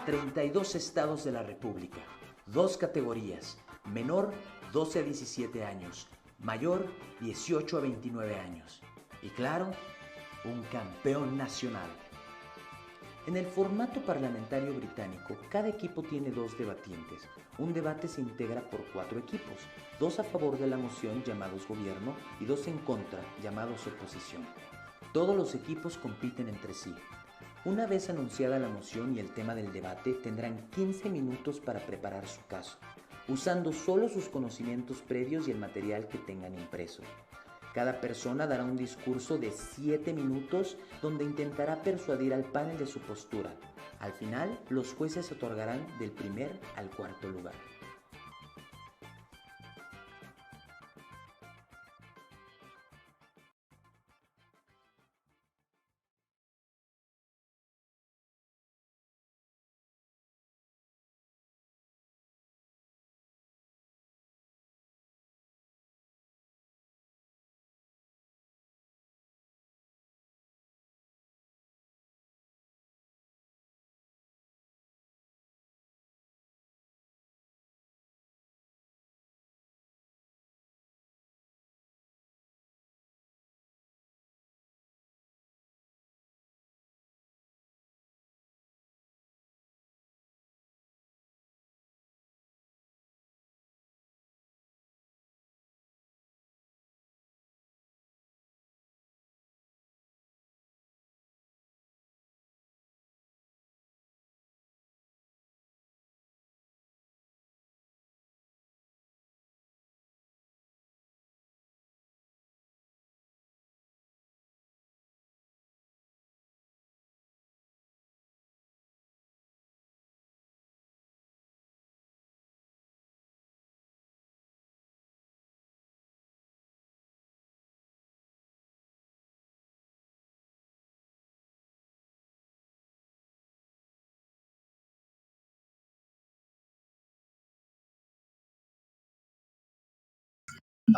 32 estados de la República, 2 categorías, menor 12 a 17 años, mayor 18 a 29 años y claro, un campeón nacional. En el formato parlamentario británico, cada equipo tiene 2 debatientes. Un debate se integra por 4 equipos, 2 a favor de la moción llamados gobierno y 2 en contra llamados oposición. Todos los equipos compiten entre sí. Una vez anunciada la moción y el tema del debate, tendrán 15 minutos para preparar su caso, usando solo sus conocimientos previos y el material que tengan impreso. Cada persona dará un discurso de 7 minutos donde intentará persuadir al panel de su postura. Al final, los jueces otorgarán del primer al cuarto lugar.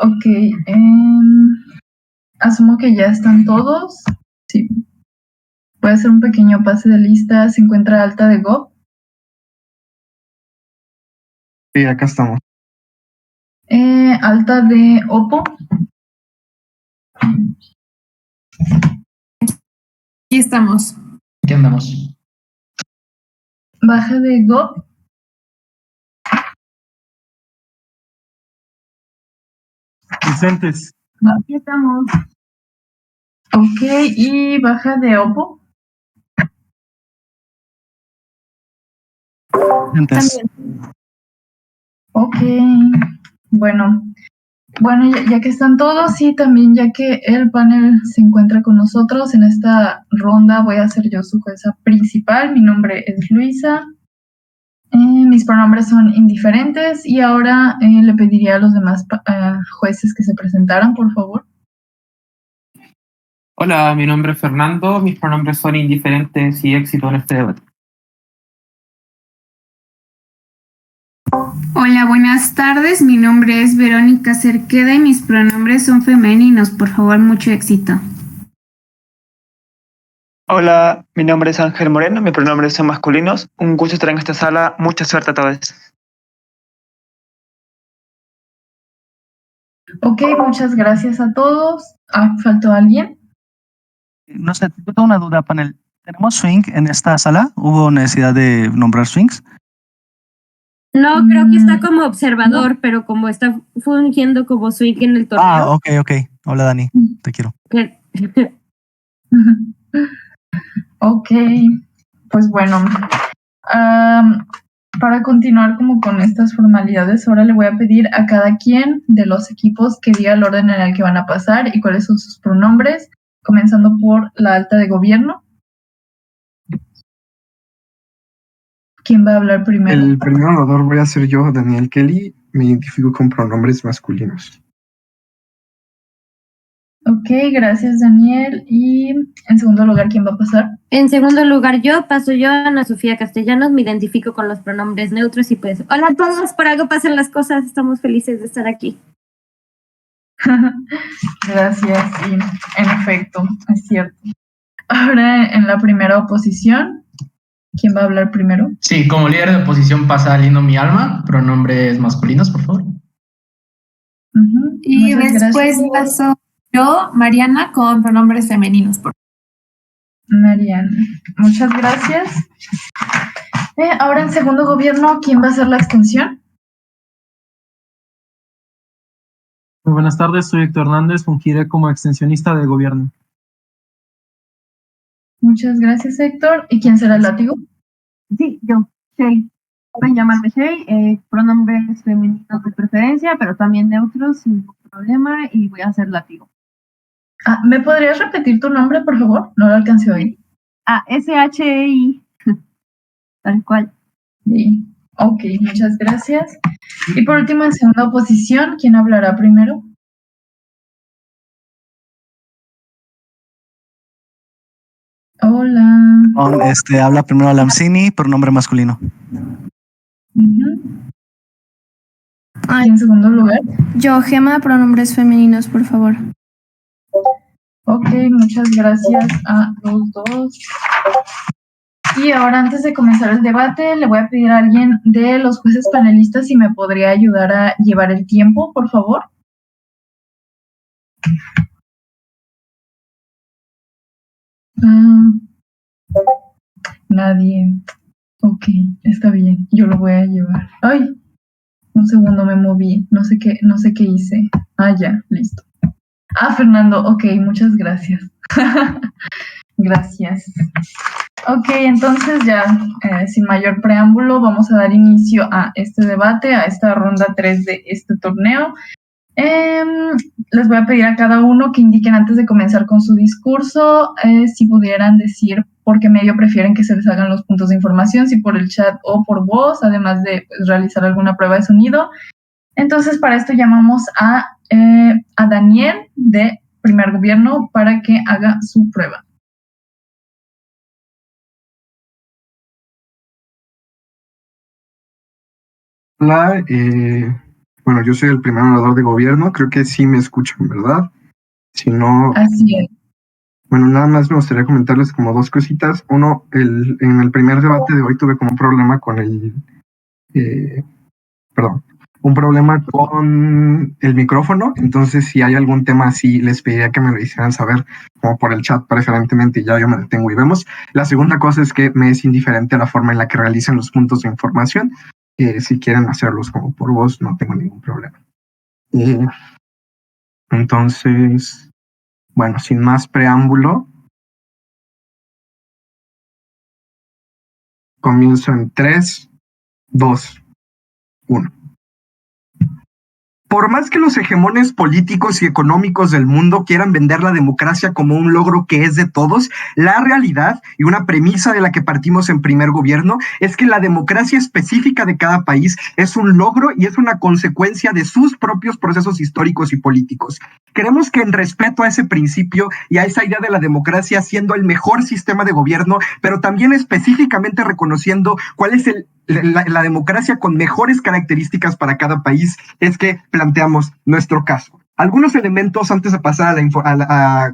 Ok, asumo que ya están todos. Sí. Voy a hacer un pequeño pase de lista. ¿Se encuentra Alta de Go? Sí, acá estamos. Alta de Oppo. Aquí estamos. Aquí andamos. Baja de Go. Presentes. Aquí estamos. Ok, y baja de Oppo. Presentes. Ok, bueno, ya que están todos y también ya que el panel se encuentra con nosotros en esta ronda, voy a ser yo su jueza principal. Mi nombre es Luisa. Mis pronombres son indiferentes y ahora le pediría a los demás jueces que se presentaran, por favor. Hola, mi nombre es Fernando, mis pronombres son indiferentes y éxito en este debate. Hola, buenas tardes. Mi nombre es Verónica Cerqueda y mis pronombres son femeninos. Por favor, mucho éxito. Hola, mi nombre es Ángel Moreno, mis pronombres son masculinos. Un gusto estar en esta sala. Mucha suerte a todos. Ok, muchas gracias a todos. ¿Faltó alguien? No sé, tengo una duda, panel. ¿Tenemos swing en esta sala? ¿Hubo necesidad de nombrar swings? No, creo que está como observador, no. Pero como está fungiendo como swing en el torneo. Ah, ok. Hola, Dani. Te quiero. Ok, pues bueno. Para continuar como con estas formalidades, ahora le voy a pedir a cada quien de los equipos que diga el orden en el que van a pasar y cuáles son sus pronombres, comenzando por la alta de gobierno. ¿Quién va a hablar primero? El primer orador voy a ser yo, Daniel Kelly. Me identifico con pronombres masculinos. Ok, gracias, Daniel. Y en segundo lugar, ¿quién va a pasar? En segundo lugar, paso yo, Ana Sofía Castellanos, me identifico con los pronombres neutros y pues, hola a todos, por algo pasan las cosas, estamos felices de estar aquí. Gracias, y en efecto, es cierto. Ahora, en la primera oposición, ¿Quién va a hablar primero? Sí, como líder de oposición pasa Lindo Mi Alma, pronombres masculinos, por favor. Y Muchas después gracias. paso yo, Mariana, con pronombres femeninos, por favor. Mariana, muchas gracias. Ahora en segundo gobierno, ¿quién va a hacer la extensión? Muy buenas tardes, soy Héctor Hernández, fungiré como extensionista de gobierno. Muchas gracias, Héctor. ¿Y quién será el látigo? Sí, yo, Shay. Pueden llamarme Shay, pronombres femeninos de preferencia, pero también neutros, sin ningún problema, y voy a hacer látigo. ¿Me podrías repetir tu nombre, por favor? No lo alcancé a oír. SHEI. Tal cual. Sí. Ok, muchas gracias. Y por último, en segunda oposición, ¿quién hablará primero? Hola. Habla primero Lamsini, pronombre masculino. ¿Y en segundo lugar? Yo, Gema, pronombres femeninos, por favor. Ok, muchas gracias a los dos. Y ahora, antes de comenzar el debate, le voy a pedir a alguien de los jueces panelistas si me podría ayudar a llevar el tiempo, por favor. Nadie. Ok, está bien, yo lo voy a llevar. ¡Ay! Un segundo, me moví. No sé qué hice. Ya, listo. Fernando, ok, muchas gracias. Gracias. Ok, entonces ya, sin mayor preámbulo, vamos a dar inicio a este debate, a esta ronda 3 de este torneo. Les voy a pedir a cada uno que indiquen antes de comenzar con su discurso, si pudieran decir por qué medio prefieren que se les hagan los puntos de información, si por el chat o por voz, además de realizar alguna prueba de sonido. Entonces, para esto llamamos a Daniel de Primer Gobierno para que haga su prueba. Hola, bueno, yo soy el primer orador de gobierno, creo que sí me escuchan, ¿verdad? Si no... Así es. Bueno, nada más me gustaría comentarles como dos cositas. Uno, en el primer debate de hoy tuve como un problema con un problema con el micrófono, entonces si hay algún tema así, les pediría que me lo hicieran saber, como por el chat preferentemente, y ya yo me detengo y vemos. La segunda cosa es que me es indiferente la forma en la que realicen los puntos de información. Si quieren hacerlos como por voz, no tengo ningún problema. Entonces, bueno, sin más preámbulo, comienzo en 3, 2, 1. Por más que los hegemones políticos y económicos del mundo quieran vender la democracia como un logro que es de todos, la realidad y una premisa de la que partimos en Primer Gobierno es que la democracia específica de cada país es un logro y es una consecuencia de sus propios procesos históricos y políticos. Queremos que en respeto a ese principio y a esa idea de la democracia siendo el mejor sistema de gobierno, pero también específicamente reconociendo cuál es la democracia con mejores características para cada país, es que planteamos nuestro caso. Algunos elementos antes de pasar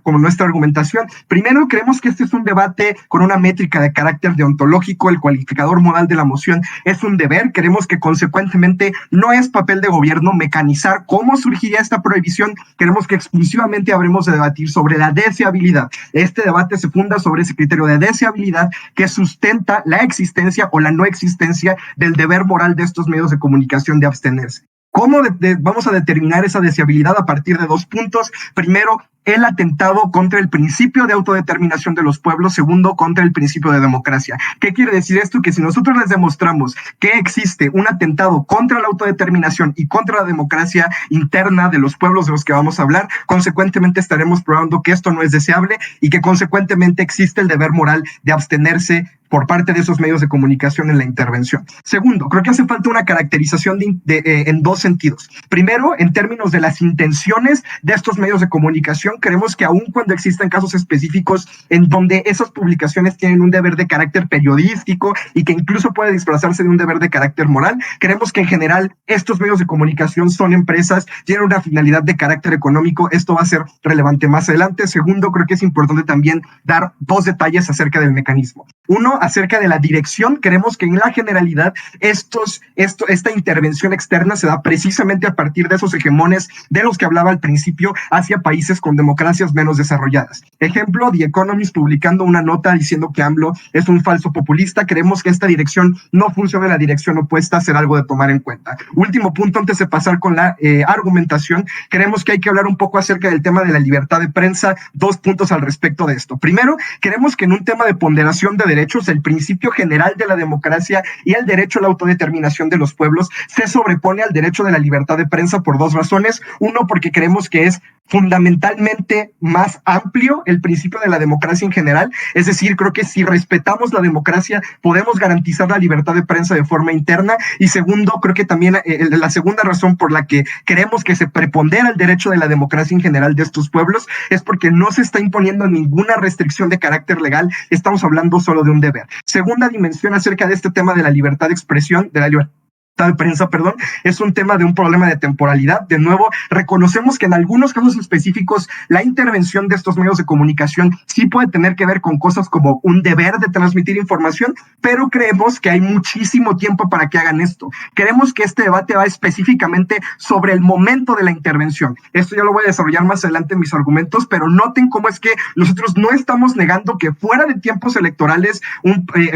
como nuestra argumentación. Primero, creemos que este es un debate con una métrica de carácter deontológico. El cualificador moral de la moción es un deber. Queremos que consecuentemente no es papel de gobierno mecanizar cómo surgiría esta prohibición. Queremos que exclusivamente habremos de debatir sobre la deseabilidad. Este debate se funda sobre ese criterio de deseabilidad que sustenta la existencia o la no existencia del deber moral de estos medios de comunicación de abstenerse. ¿Cómo vamos a determinar esa deseabilidad? A partir de 2 puntos. Primero, el atentado contra el principio de autodeterminación de los pueblos. Segundo, contra el principio de democracia. ¿Qué quiere decir esto? Que si nosotros les demostramos que existe un atentado contra la autodeterminación y contra la democracia interna de los pueblos de los que vamos a hablar, consecuentemente estaremos probando que esto no es deseable y que consecuentemente existe el deber moral de abstenerse por parte de esos medios de comunicación en la intervención. Segundo, creo que hace falta una caracterización en 2 sentidos. Primero, en términos de las intenciones de estos medios de comunicación, creemos que aun cuando existen casos específicos en donde esas publicaciones tienen un deber de carácter periodístico y que incluso puede disfrazarse de un deber de carácter moral, creemos que en general estos medios de comunicación son empresas, tienen una finalidad de carácter económico. Esto va a ser relevante más adelante. Segundo, creo que es importante también dar 2 detalles acerca del mecanismo. Uno, acerca de la dirección, creemos que en la generalidad esta intervención externa se da precisamente a partir de esos hegemones de los que hablaba al principio hacia países con democracias menos desarrolladas. Ejemplo, The Economist publicando una nota diciendo que AMLO es un falso populista. Creemos que esta dirección no funciona en la dirección opuesta, será algo de tomar en cuenta. Último punto antes de pasar con la argumentación, creemos que hay que hablar un poco acerca del tema de la libertad de prensa. 2 puntos al respecto de esto. Primero, creemos que en un tema de ponderación de derechos, el principio general de la democracia y el derecho a la autodeterminación de los pueblos se sobrepone al derecho de la libertad de prensa por 2 razones. Uno, porque creemos que es fundamentalmente más amplio el principio de la democracia en general, es decir, creo que si respetamos la democracia podemos garantizar la libertad de prensa de forma interna. Y segundo, creo que también la segunda razón por la que creemos que se prepondera el derecho de la democracia en general de estos pueblos es porque no se está imponiendo ninguna restricción de carácter legal, estamos hablando solo de un deber. Segunda dimensión acerca de este tema de la libertad de expresión, de la libertad de prensa, perdón, es un tema de un problema de temporalidad. De nuevo, reconocemos que en algunos casos específicos la intervención de estos medios de comunicación sí puede tener que ver con cosas como un deber de transmitir información, pero creemos que hay muchísimo tiempo para que hagan esto. Creemos que este debate va específicamente sobre el momento de la intervención. Esto ya lo voy a desarrollar más adelante en mis argumentos, pero noten cómo es que nosotros no estamos negando que fuera de tiempos electorales,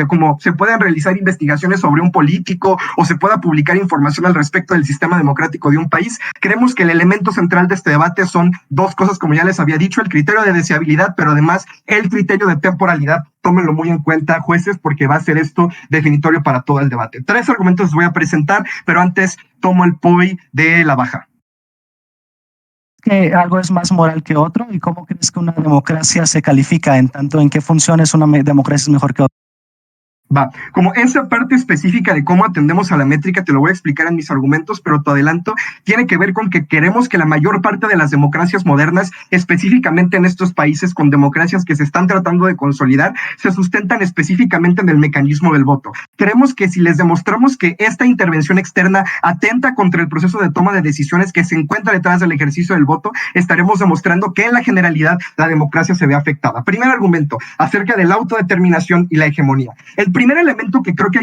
como se puedan realizar investigaciones sobre un político o se pueda publicar información al respecto del sistema democrático de un país. Creemos que el elemento central de este debate son 2 cosas, como ya les había dicho: el criterio de deseabilidad, pero además el criterio de temporalidad. Tómenlo muy en cuenta, jueces, porque va a ser esto definitorio para todo el debate. 3 argumentos les voy a presentar, pero antes tomo el POI de la baja. ¿Que algo es más moral que otro? ¿Y cómo crees que una democracia se califica en tanto en qué funciones una democracia es mejor que otra? Va, como esa parte específica de cómo atendemos a la métrica te lo voy a explicar en mis argumentos, pero te adelanto, tiene que ver con que queremos que la mayor parte de las democracias modernas, específicamente en estos países con democracias que se están tratando de consolidar, se sustentan específicamente en el mecanismo del voto. Creemos que si les demostramos que esta intervención externa atenta contra el proceso de toma de decisiones que se encuentra detrás del ejercicio del voto, estaremos demostrando que en la generalidad la democracia se ve afectada. Primer argumento, acerca de la autodeterminación y la hegemonía. El primer elemento que creo que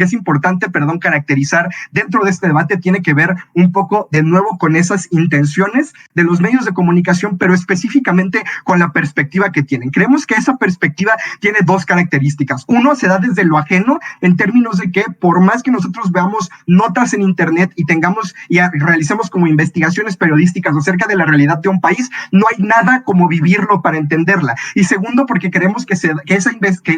es importante, caracterizar dentro de este debate tiene que ver un poco de nuevo con esas intenciones de los medios de comunicación, pero específicamente con la perspectiva que tienen. Creemos que esa perspectiva tiene 2 características. Uno, se da desde lo ajeno, en términos de que por más que nosotros veamos notas en internet y tengamos y realicemos como investigaciones periodísticas acerca de la realidad de un país, no hay nada como vivirlo para entenderla. Y segundo, porque creemos que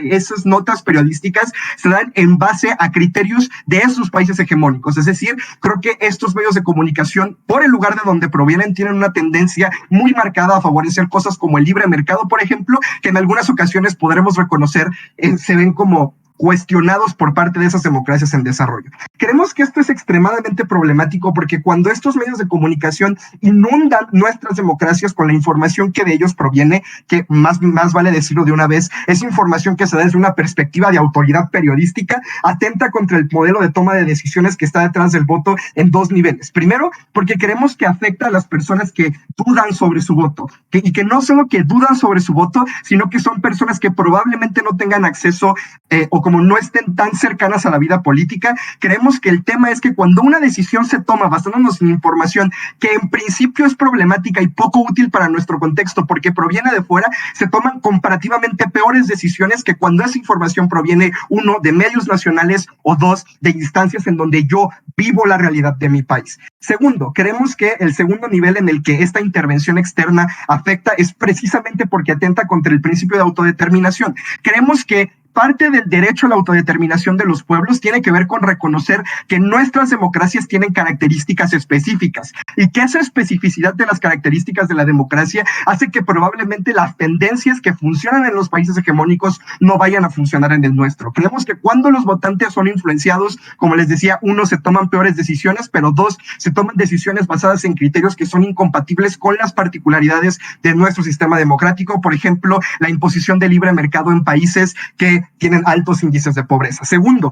esas notas periodísticas se dan en base a criterios de esos países hegemónicos. Es decir, creo que estos medios de comunicación, por el lugar de donde provienen, tienen una tendencia muy marcada a favorecer cosas como el libre mercado, por ejemplo, que en algunas ocasiones podremos reconocer se ven como cuestionados por parte de esas democracias en desarrollo. Creemos que esto es extremadamente problemático porque cuando estos medios de comunicación inundan nuestras democracias con la información que de ellos proviene, que más vale decirlo de una vez, es información que se da desde una perspectiva de autoridad periodística, atenta contra el modelo de toma de decisiones que está detrás del voto en 2 niveles. Primero, porque creemos que afecta a las personas que dudan sobre su voto, y que no solo que dudan sobre su voto, sino que son personas que probablemente no tengan acceso o como no estén tan cercanas a la vida política. Creemos que el tema es que cuando una decisión se toma basándonos en información que en principio es problemática y poco útil para nuestro contexto porque proviene de fuera, se toman comparativamente peores decisiones que cuando esa información proviene, 1, de medios nacionales o 2, de instancias en donde yo vivo la realidad de mi país. Segundo, creemos que el segundo nivel en el que esta intervención externa afecta es precisamente porque atenta contra el principio de autodeterminación. Creemos que parte del derecho a la autodeterminación de los pueblos tiene que ver con reconocer que nuestras democracias tienen características específicas y que esa especificidad de las características de la democracia hace que probablemente las tendencias que funcionan en los países hegemónicos no vayan a funcionar en el nuestro. Creemos que cuando los votantes son influenciados, como les decía, 1, se toman peores decisiones, pero 2, se toman decisiones basadas en criterios que son incompatibles con las particularidades de nuestro sistema democrático. Por ejemplo, la imposición de libre mercado en países que que tienen altos índices de pobreza. Segundo,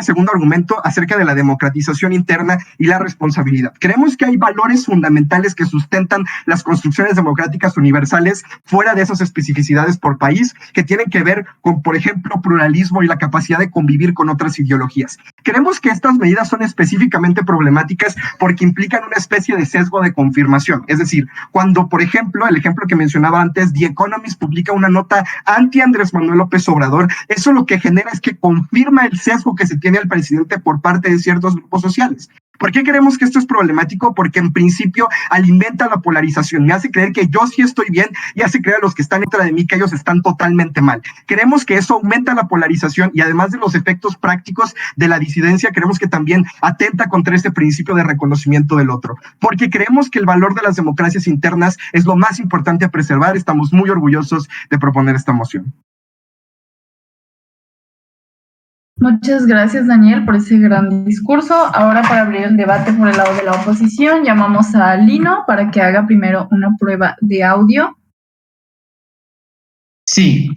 segundo argumento acerca de la democratización interna y la responsabilidad. Creemos que hay valores fundamentales que sustentan las construcciones democráticas universales fuera de esas especificidades por país, que tienen que ver con, por ejemplo, pluralismo y la capacidad de convivir con otras ideologías. Creemos que estas medidas son específicamente problemáticas porque implican una especie de sesgo de confirmación. Es decir, cuando, por ejemplo, el ejemplo que mencionaba antes, The Economist publica una nota anti-Andrés Manuel López Obrador, eso lo que genera es que confirma el sesgo que se tiene al presidente por parte de ciertos grupos sociales. ¿Por qué creemos que esto es problemático? Porque en principio alimenta la polarización, me hace creer que yo sí estoy bien y hace creer a los que están dentro de mí que ellos están totalmente mal. Creemos que eso aumenta la polarización y además de los efectos prácticos de la disidencia, creemos que también atenta contra este principio de reconocimiento del otro. Porque creemos que el valor de las democracias internas es lo más importante a preservar. Estamos muy orgullosos de proponer esta moción. Muchas gracias, Daniel, por ese gran discurso. Ahora, para abrir el debate por el lado de la oposición, llamamos a Lino para que haga primero una prueba de audio. Sí,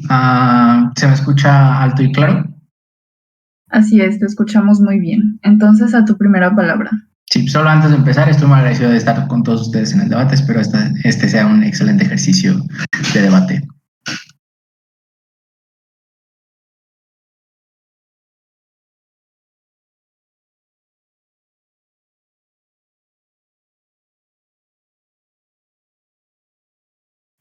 ¿se me escucha alto y claro? Así es, te escuchamos muy bien. Entonces, a tu primera palabra. Sí, solo antes de empezar, estoy muy agradecido de estar con todos ustedes en el debate. Espero este sea un excelente ejercicio de debate.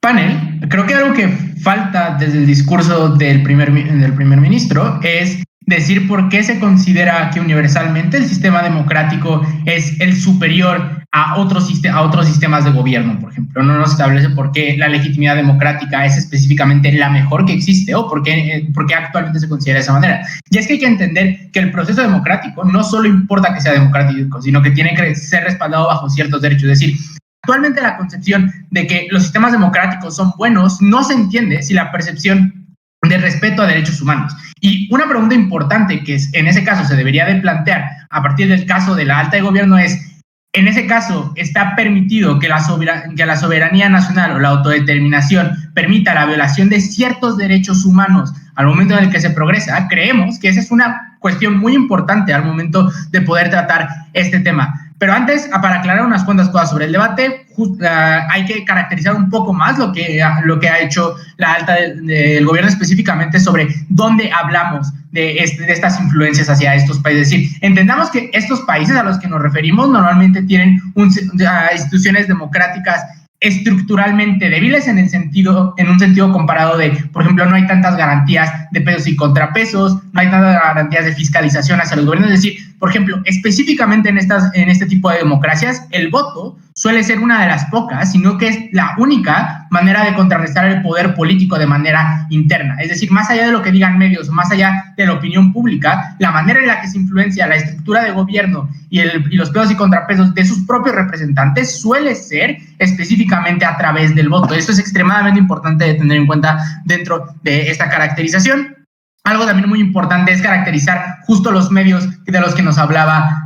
Panel, creo que algo que falta desde el discurso del primer ministro es decir por qué se considera que universalmente el sistema democrático es el superior a otros sistemas de gobierno, por ejemplo. No nos establece por qué la legitimidad democrática es específicamente la mejor que existe o por qué actualmente se considera de esa manera. Y es que hay que entender que el proceso democrático no solo importa que sea democrático, sino que tiene que ser respaldado bajo ciertos derechos. Es decir, actualmente la concepción de que los sistemas democráticos son buenos no se entiende sin la percepción de respeto a derechos humanos. Y una pregunta importante que en ese caso se debería de plantear a partir del caso de la alta de gobierno es, en ese caso, ¿está permitido que la soberanía nacional o la autodeterminación permita la violación de ciertos derechos humanos al momento en el que se progresa? Creemos que esa es una cuestión muy importante al momento de poder tratar este tema. Pero antes, para aclarar unas cuantas cosas sobre el debate, hay que caracterizar un poco más lo que ha hecho la alta del gobierno, específicamente sobre dónde hablamos de estas influencias hacia estos países. Es decir, entendamos que estos países a los que nos referimos normalmente tienen instituciones democráticas estructuralmente débiles en un sentido comparado de, por ejemplo, no hay tantas garantías de pesos y contrapesos, no hay tantas garantías de fiscalización hacia los gobiernos. Es decir, por ejemplo, específicamente en este tipo de democracias, el voto suele ser una de las pocas, sino que es la única manera de contrarrestar el poder político de manera interna. Es decir, más allá de lo que digan medios, más allá de la opinión pública, la manera en la que se influencia la estructura de gobierno y los pesos y contrapesos de sus propios representantes suele ser específicamente a través del voto. Esto es extremadamente importante de tener en cuenta dentro de esta caracterización. Algo también muy importante es caracterizar justo los medios de los que nos hablaba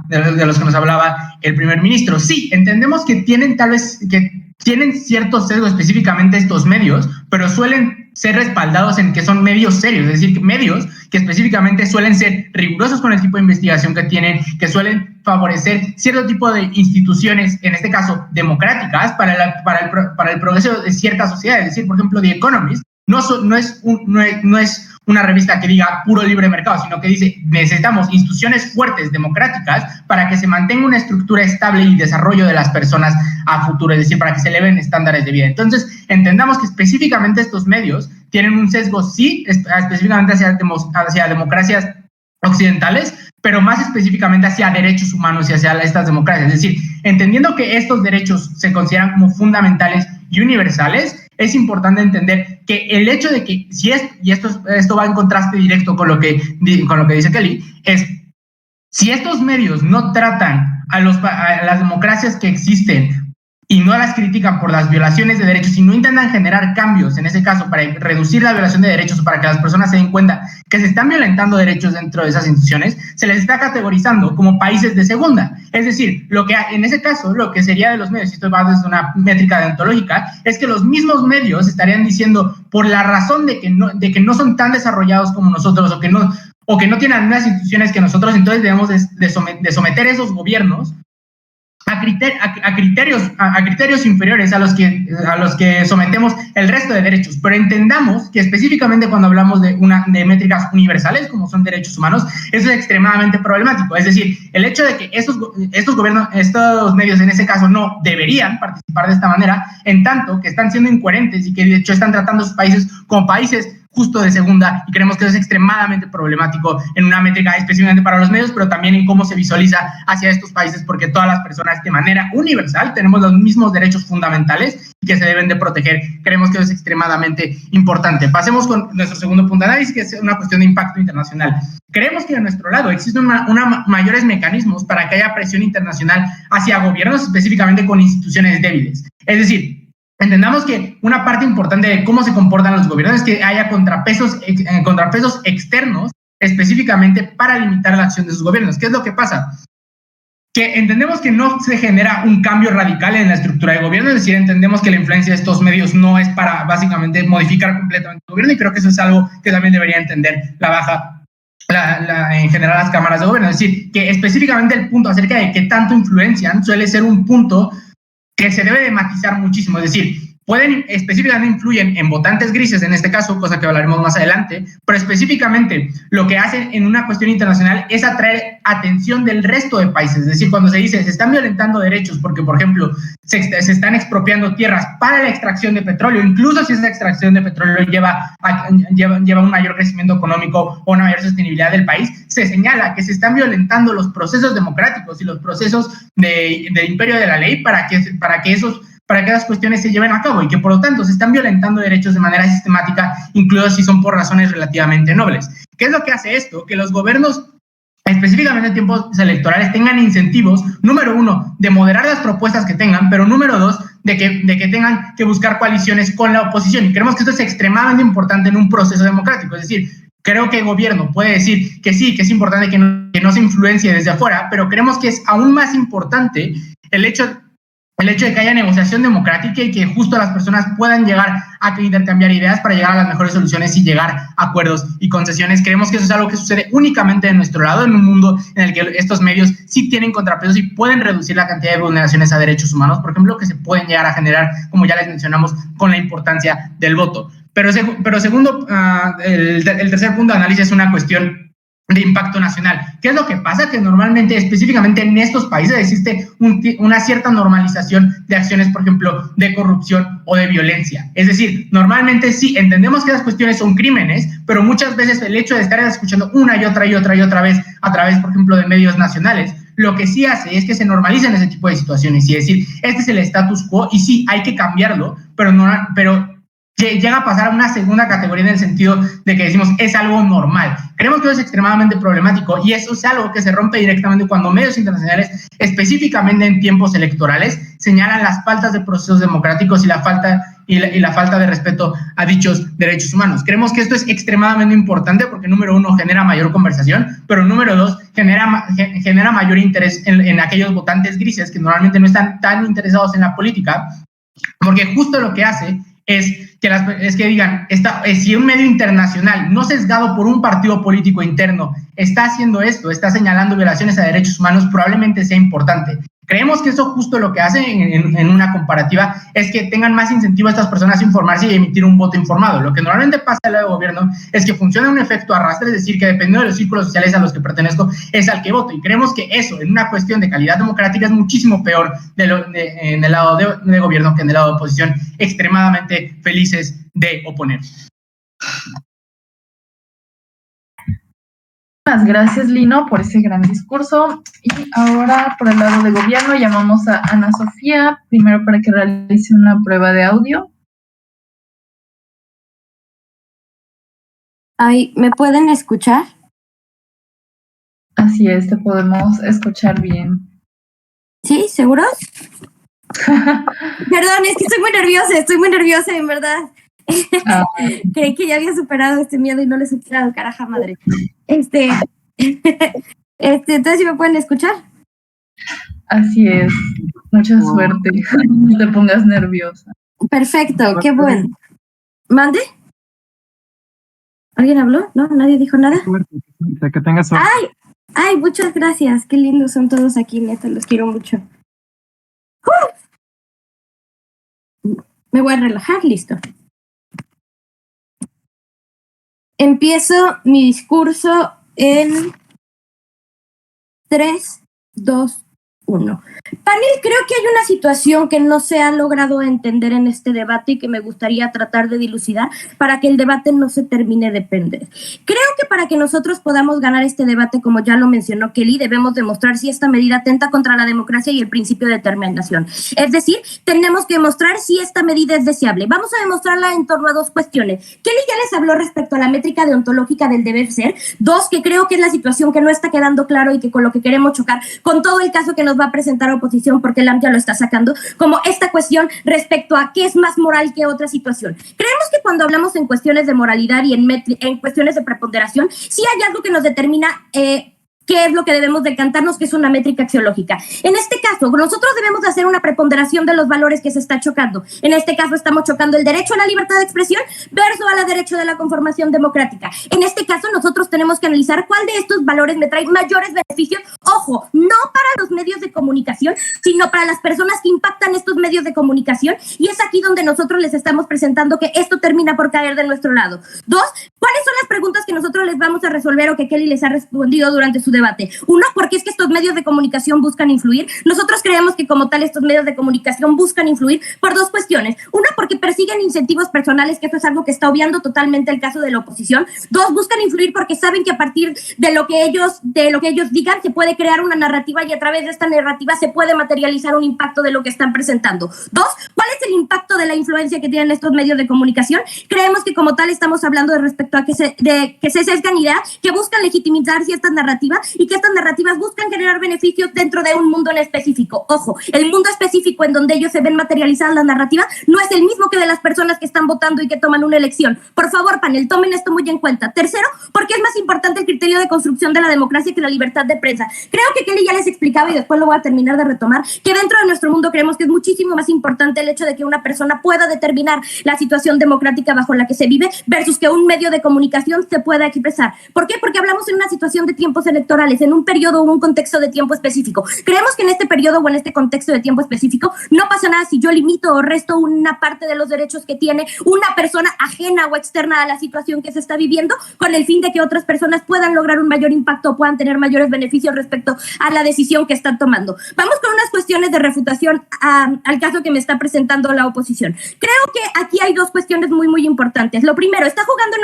el primer ministro. Sí, entendemos que tienen cierto sesgo específicamente estos medios, pero suelen ser respaldados en que son medios serios, es decir, medios que específicamente suelen ser rigurosos con el tipo de investigación que tienen, que suelen favorecer cierto tipo de instituciones, en este caso democráticas, para el progreso de ciertas sociedades. Es decir, por ejemplo, The Economist no es una revista que diga puro libre mercado, sino que dice necesitamos instituciones fuertes, democráticas, para que se mantenga una estructura estable y desarrollo de las personas a futuro, es decir, para que se eleven estándares de vida. Entonces, entendamos que específicamente estos medios tienen un sesgo, sí, específicamente hacia democracias occidentales, pero más específicamente hacia derechos humanos y hacia estas democracias. Es decir, entendiendo que estos derechos se consideran como fundamentales y universales, es importante entender que el hecho de que, esto va en contraste directo con lo que dice Kelly, es si estos medios no tratan a las democracias que existen y no las critican por las violaciones de derechos y no intentan generar cambios, en ese caso, para reducir la violación de derechos o para que las personas se den cuenta que se están violentando derechos dentro de esas instituciones, se les está categorizando como países de segunda. Es decir, lo que en ese caso, lo que sería de los medios, y esto va desde una métrica deontológica, es que los mismos medios estarían diciendo, por la razón de que no son tan desarrollados como nosotros o que no tienen unas instituciones que nosotros, entonces debemos de someter a esos gobiernos a criterios inferiores a los que sometemos el resto de derechos. Pero entendamos que específicamente cuando hablamos de métricas universales, como son derechos humanos, eso es extremadamente problemático. Es decir, el hecho de que estos medios en ese caso no deberían participar de esta manera, en tanto que están siendo incoherentes y que de hecho están tratando a sus países como países justo de segunda, y creemos que eso es extremadamente problemático en una métrica específicamente para los medios, pero también en cómo se visualiza hacia estos países, porque todas las personas de manera universal tenemos los mismos derechos fundamentales y que se deben de proteger. Creemos que eso es extremadamente importante. Pasemos con nuestro segundo punto de análisis, que es una cuestión de impacto internacional. Creemos que de nuestro lado existen mayores mecanismos para que haya presión internacional hacia gobiernos, específicamente con instituciones débiles. Es decir, entendamos que una parte importante de cómo se comportan los gobiernos es que haya contrapesos externos específicamente para limitar la acción de sus gobiernos. ¿Qué es lo que pasa? Que entendemos que no se genera un cambio radical en la estructura de gobierno, es decir, entendemos que la influencia de estos medios no es para básicamente modificar completamente el gobierno, y creo que eso es algo que también debería entender en general las cámaras de gobierno. Es decir, que específicamente el punto acerca de qué tanto influencian suele ser un punto que se debe de matizar muchísimo. Es decir, específicamente influyen en votantes grises en este caso, cosa que hablaremos más adelante, pero específicamente lo que hacen en una cuestión internacional es atraer atención del resto de países. Es decir, cuando se dice se están violentando derechos porque, por ejemplo, se están expropiando tierras para la extracción de petróleo, incluso si esa extracción de petróleo lleva un mayor crecimiento económico o una mayor sostenibilidad del país, se señala que se están violentando los procesos democráticos y los procesos de imperio de la ley para que esas cuestiones se lleven a cabo, y que por lo tanto se están violentando derechos de manera sistemática, incluso si son por razones relativamente nobles. ¿Qué es lo que hace esto? Que los gobiernos, específicamente en tiempos electorales, tengan incentivos, número uno, de moderar las propuestas que tengan, pero número dos, de que tengan que buscar coaliciones con la oposición. Y creemos que esto es extremadamente importante en un proceso democrático. Es decir, creo que el gobierno puede decir que sí, que es importante que no se influencie desde afuera, pero creemos que es aún más importante el hecho de que haya negociación democrática y que justo las personas puedan llegar a intercambiar ideas para llegar a las mejores soluciones y llegar a acuerdos y concesiones. Creemos que eso es algo que sucede únicamente de nuestro lado, en un mundo en el que estos medios sí tienen contrapesos y pueden reducir la cantidad de vulneraciones a derechos humanos, por ejemplo, que se pueden llegar a generar, como ya les mencionamos, con la importancia del voto. Pero segundo, el tercer punto de análisis es una cuestión de impacto nacional. ¿Qué es lo que pasa? Que normalmente, específicamente en estos países, existe una cierta normalización de acciones, por ejemplo, de corrupción o de violencia. Es decir, normalmente sí, entendemos que las cuestiones son crímenes, pero muchas veces el hecho de estar escuchando una y otra vez, a través, por ejemplo, de medios nacionales, lo que sí hace es que se normalicen ese tipo de situaciones y decir, este es el status quo y sí, hay que cambiarlo, pero llega a pasar a una segunda categoría en el sentido de que decimos es algo normal. Creemos que eso es extremadamente problemático, y eso es algo que se rompe directamente cuando medios internacionales, específicamente en tiempos electorales, señalan las faltas de procesos democráticos y la falta de respeto a dichos derechos humanos. Creemos que esto es extremadamente importante porque, número uno, genera mayor conversación, pero número dos, genera mayor interés en aquellos votantes grises que normalmente no están tan interesados en la política, porque justo lo que hace es que digan, si un medio internacional no sesgado por un partido político interno está haciendo esto, está señalando violaciones a derechos humanos, probablemente sea importante. Creemos que eso justo lo que hace en una comparativa es que tengan más incentivo a estas personas a informarse y emitir un voto informado. Lo que normalmente pasa en el gobierno es que funciona un efecto arrastre, es decir, que dependiendo de los círculos sociales a los que pertenezco es al que voto, y creemos que eso en una cuestión de calidad democrática es muchísimo peor en el lado de gobierno que en el lado de oposición, extremadamente felices de oponer. Muchas gracias, Lino, por ese gran discurso. Y ahora, por el lado de gobierno, llamamos a Ana Sofía, primero para que realice una prueba de audio. ¿Me pueden escuchar? Así es, te podemos escuchar bien. ¿Sí? ¿Seguros? Perdón, es que estoy muy nerviosa, en verdad. Creí que ya había superado este miedo y no lo he superado, caraja madre. Entonces, ¿sí me pueden escuchar? Así es. Mucha suerte. No te pongas nerviosa. Perfecto, qué bueno. ¿Mande? ¿Alguien habló? ¿No? ¿Nadie dijo nada? Que tengas suerte. Ay, muchas gracias. Qué lindos son todos aquí, neta, los quiero mucho. Me voy a relajar, listo. Empiezo mi discurso en 3, 2, 1. Panel, creo que hay una situación que no se ha logrado entender en este debate y que me gustaría tratar de dilucidar para que el debate no se termine de perder. Creo que para que nosotros podamos ganar este debate, como ya lo mencionó Kelly, debemos demostrar si esta medida atenta contra la democracia y el principio de determinación. Es decir, tenemos que demostrar si esta medida es deseable. Vamos a demostrarla en torno a 2 cuestiones. Kelly ya les habló respecto a la métrica deontológica del deber ser. 2, que creo que es la situación que no está quedando claro y que con lo que queremos chocar con todo el caso que nos va a presentar oposición, porque el AMP ya lo está sacando, como esta cuestión respecto a qué es más moral que otra situación. Creemos que cuando hablamos en cuestiones de moralidad y en cuestiones de preponderación, sí hay algo que nos determina qué es lo que debemos decantarnos, que es una métrica axiológica. En este caso, nosotros debemos hacer una preponderación de los valores que se está chocando. En este caso, estamos chocando el derecho a la libertad de expresión versus al derecho de la conformación democrática. En este caso, nosotros tenemos que analizar cuál de estos valores me trae mayores beneficios. Ojo, no para los medios de comunicación, sino para las personas que impactan estos medios de comunicación. Y es aquí donde nosotros les estamos presentando que esto termina por caer de nuestro lado. 2, ¿cuáles son las preguntas que nosotros les vamos a resolver o que Kelly les ha respondido durante su debate? 1, porque es que estos medios de comunicación buscan influir. Nosotros creemos que como tal estos medios de comunicación buscan influir por 2 cuestiones. 1, porque persiguen incentivos personales, que esto es algo que está obviando totalmente el caso de la oposición. 2, buscan influir porque saben que a partir de lo que ellos digan se puede crear una narrativa y a través de esta narrativa se puede materializar un impacto de lo que están presentando. 2, ¿cuál es el impacto de la influencia que tienen estos medios de comunicación? Creemos que como tal estamos hablando de respecto a que se sesgan ideas, que buscan legitimizar ciertas narrativas y que estas narrativas buscan generar beneficios dentro de un mundo en específico. Ojo, el mundo específico en donde ellos se ven materializadas las narrativas no es el mismo que de las personas que están votando y que toman una elección. Por favor, panel, tomen esto muy en cuenta. 3, porque es más importante el criterio de construcción de la democracia que la libertad de prensa. Creo que Kelly ya les explicaba y después lo voy a terminar de retomar, que dentro de nuestro mundo creemos que es muchísimo más importante el hecho de que una persona pueda determinar la situación democrática bajo la que se vive versus que un medio de comunicación se pueda expresar. ¿Por qué? Porque hablamos en una situación de tiempos electorales, en un periodo o un contexto de tiempo específico. Creemos que en este periodo o en este contexto de tiempo específico no pasa nada si yo limito o resto una parte de los derechos que tiene una persona ajena o externa a la situación que se está viviendo, con el fin de que otras personas puedan lograr un mayor impacto o puedan tener mayores beneficios respecto a la decisión que están tomando. Vamos con unas cuestiones de refutación al caso que me está presentando la oposición. Creo que aquí hay 2 cuestiones muy, muy importantes. Lo primero, está jugando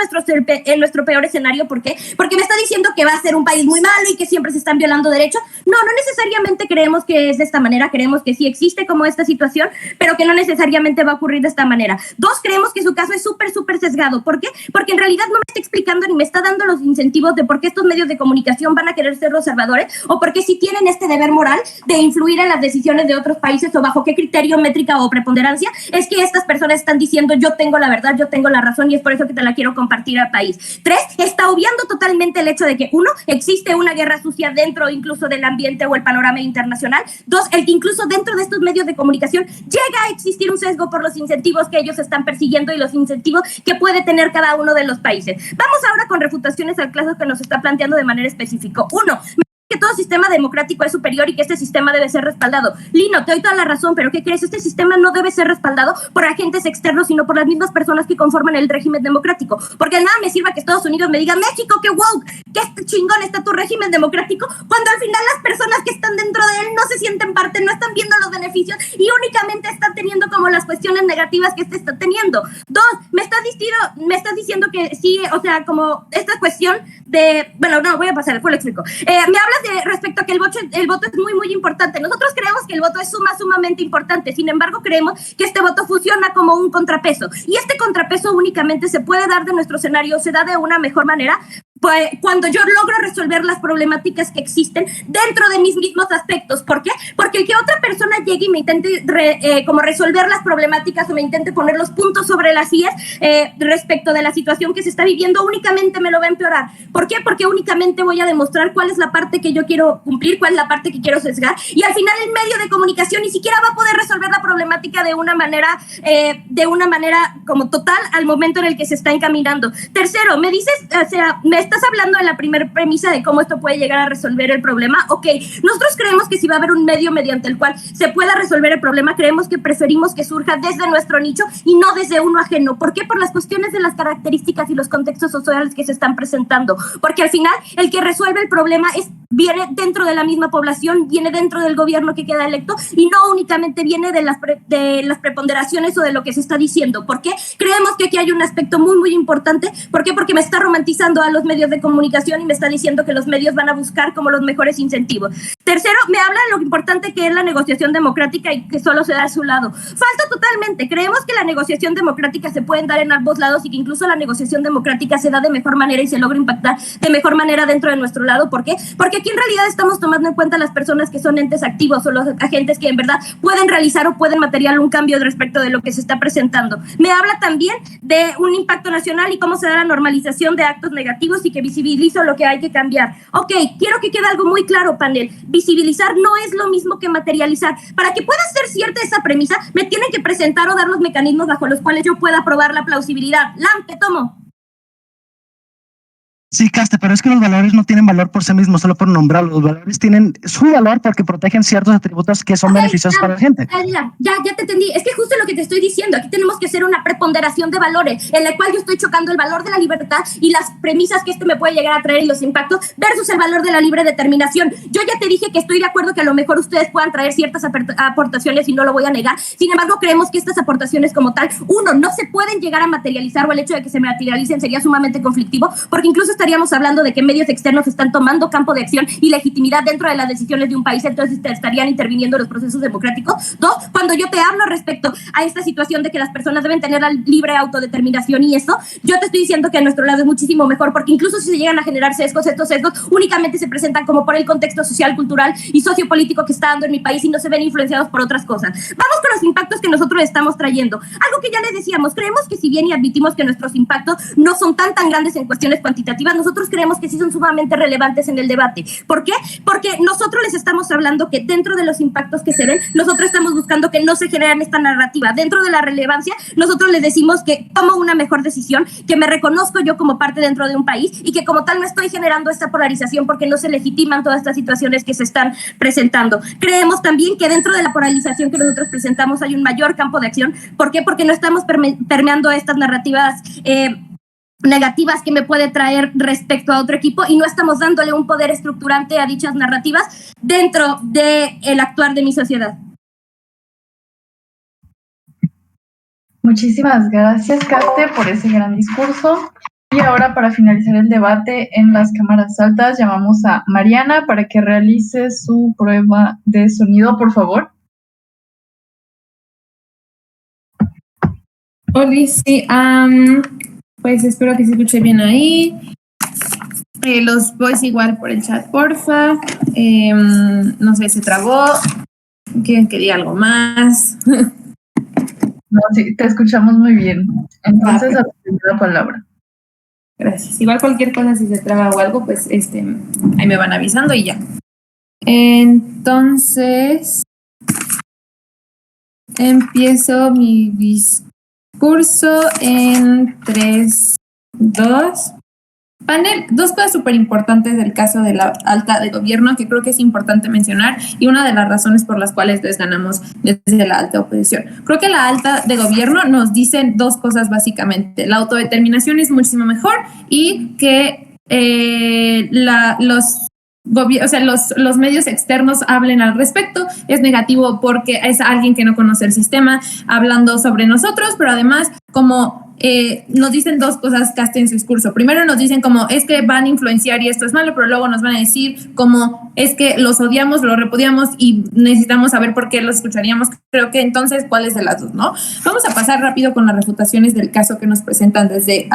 en nuestro peor escenario. ¿Por qué? Porque me está diciendo que va a ser un país muy malo y que siempre se están violando derechos. No necesariamente creemos que es de esta manera. Creemos que sí existe como esta situación, pero que no necesariamente va a ocurrir de esta manera. 2, creemos que su caso es súper sesgado. ¿Por qué? Porque en realidad no me está explicando ni me está dando los incentivos de por qué estos medios de comunicación van a querer ser observadores o por qué si tienen este deber moral de influir en las decisiones de otros países o bajo qué criterio, métrica o preponderancia es que estas personas están diciendo yo tengo la verdad, yo tengo la razón y es por eso que te la quiero compartir al país. 3, está obviando totalmente el hecho de que 1, existe una guerra sucia dentro incluso del ambiente o el panorama internacional. 2, el que incluso dentro de estos medios de comunicación llega a existir un sesgo por los incentivos que ellos están persiguiendo y los incentivos que puede tener cada uno de los países. Vamos ahora con refutaciones al caso que nos está planteando de manera específica. 1, que todo sistema democrático es superior y que este sistema debe ser respaldado. Lino, te doy toda la razón, pero ¿qué crees? Este sistema no debe ser respaldado por agentes externos, sino por las mismas personas que conforman el régimen democrático. Porque de nada me sirva que Estados Unidos me diga, México, qué woke, qué chingón está tu régimen democrático, cuando al final las personas que están dentro de él no se sienten parte, no están viendo los beneficios y únicamente están teniendo como las cuestiones negativas que este está teniendo. 2, me estás diciendo que sí, o sea, como esta cuestión de, bueno, no, voy a pasar, después lo explico. Me hablas respecto a que el voto es muy, muy importante. Nosotros creemos que el voto es sumamente importante. Sin embargo, creemos que este voto funciona como un contrapeso. Y este contrapeso únicamente se puede dar de nuestro escenario, se da de una mejor manera cuando yo logro resolver las problemáticas que existen dentro de mis mismos aspectos. ¿Por qué? Porque el que otra persona llegue y me intente como resolver las problemáticas o me intente poner los puntos sobre las IES respecto de la situación que se está viviendo, únicamente me lo va a empeorar. ¿Por qué? Porque únicamente voy a demostrar cuál es la parte que yo quiero cumplir, cuál es la parte que quiero sesgar, y al final el medio de comunicación ni siquiera va a poder resolver la problemática de una manera como total al momento en el que se está encaminando. Tercero, me dices, o sea, me estás hablando de la primera premisa de cómo esto puede llegar a resolver el problema. Ok, nosotros creemos que si va a haber un medio mediante el cual se pueda resolver el problema, creemos que preferimos que surja desde nuestro nicho y no desde uno ajeno. ¿Por qué? Por las cuestiones de las características y los contextos sociales que se están presentando. Porque al final, el que resuelve el problema viene dentro de la misma población, viene dentro del gobierno que queda electo y no únicamente viene de las preponderaciones o de lo que se está diciendo. ¿Por qué? Creemos que aquí hay un aspecto muy, muy importante. ¿Por qué? Porque me está romantizando a los medios de comunicación y me está diciendo que los medios van a buscar como los mejores incentivos. Tercero, me habla de lo importante que es la negociación democrática y que solo se da a su lado. Falta totalmente. Creemos que la negociación democrática se puede dar en ambos lados y que incluso la negociación democrática se da de mejor manera y se logra impactar de mejor manera dentro de nuestro lado. ¿Por qué? Porque aquí en realidad estamos tomando en cuenta las personas que son entes activos o los agentes que en verdad pueden realizar o pueden materializar un cambio respecto de lo que se está presentando. Me habla también de un impacto nacional y cómo se da la normalización de actos negativos y que visibilizo lo que hay que cambiar. Ok, quiero que quede algo muy claro, panel. Visibilizar no es lo mismo que materializar. Para que pueda ser cierta esa premisa, me tienen que presentar o dar los mecanismos bajo los cuales yo pueda probar la plausibilidad. Lam, te tomo. Sí, Caste, pero es que los valores no tienen valor por sí mismos, solo por nombrarlos. Los valores tienen su valor porque protegen ciertos atributos que son beneficiosos para la gente. Ya te entendí. Es que justo lo que te estoy diciendo, aquí tenemos que hacer una preponderación de valores en la cual yo estoy chocando el valor de la libertad y las premisas que me puede llegar a traer y los impactos versus el valor de la libre determinación. Yo ya te dije que estoy de acuerdo que a lo mejor ustedes puedan traer ciertas aportaciones y no lo voy a negar. Sin embargo, creemos que estas aportaciones como tal, uno, no se pueden llegar a materializar o el hecho de que se materialicen sería sumamente conflictivo porque incluso estaríamos hablando de que medios externos están tomando campo de acción y legitimidad dentro de las decisiones de un país, entonces estarían interviniendo en los procesos democráticos. Dos, cuando yo te hablo respecto a esta situación de que las personas deben tener la libre autodeterminación y eso, yo te estoy diciendo que a nuestro lado es muchísimo mejor, porque incluso si se llegan a generar sesgos, estos sesgos únicamente se presentan como por el contexto social, cultural y sociopolítico que está dando en mi país y no se ven influenciados por otras cosas. Vamos con los impactos que nosotros estamos trayendo. Algo que ya les decíamos, creemos que si bien y admitimos que nuestros impactos no son tan grandes en cuestiones cuantitativas, nosotros creemos que sí son sumamente relevantes en el debate. ¿Por qué? Porque nosotros les estamos hablando que dentro de los impactos que se ven, nosotros estamos buscando que no se generen esta narrativa. Dentro de la relevancia, nosotros les decimos que tomo una mejor decisión, que me reconozco yo como parte dentro de un país y que como tal no estoy generando esta polarización porque no se legitiman todas estas situaciones que se están presentando. Creemos también que dentro de la polarización que nosotros presentamos hay un mayor campo de acción. ¿Por qué? Porque no estamos permeando estas narrativas negativas que me puede traer respecto a otro equipo y no estamos dándole un poder estructurante a dichas narrativas dentro del actuar de mi sociedad. Muchísimas gracias, Caste, por ese gran discurso. Y ahora, para finalizar el debate en las cámaras altas, llamamos a Mariana para que realice su prueba de sonido, por favor. Hola, sí, pues espero que se escuche bien ahí. Los voice igual por el chat, porfa. No sé, se trabó. ¿Quieren que diga algo más? No, sí, te escuchamos muy bien. Entonces, a la palabra. Gracias. Igual cualquier cosa, si se traba o algo, pues ahí me van avisando y ya. Entonces, empiezo mi discurso en 3, 2. Panel, dos cosas súper importantes del caso de la alta de gobierno que creo que es importante mencionar y una de las razones por las cuales les ganamos desde la alta oposición. Creo que la alta de gobierno nos dice dos cosas básicamente. La autodeterminación es muchísimo mejor y que los medios externos hablen al respecto. Es negativo porque es alguien que no conoce el sistema hablando sobre nosotros, pero además como nos dicen dos cosas Caste en su discurso. Primero nos dicen como es que van a influenciar y esto es malo, pero luego nos van a decir como es que los odiamos, los repudiamos y necesitamos saber por qué los escucharíamos. Creo que entonces, ¿cuál es de las dos, no? Vamos a pasar rápido con las refutaciones del caso que nos presentan desde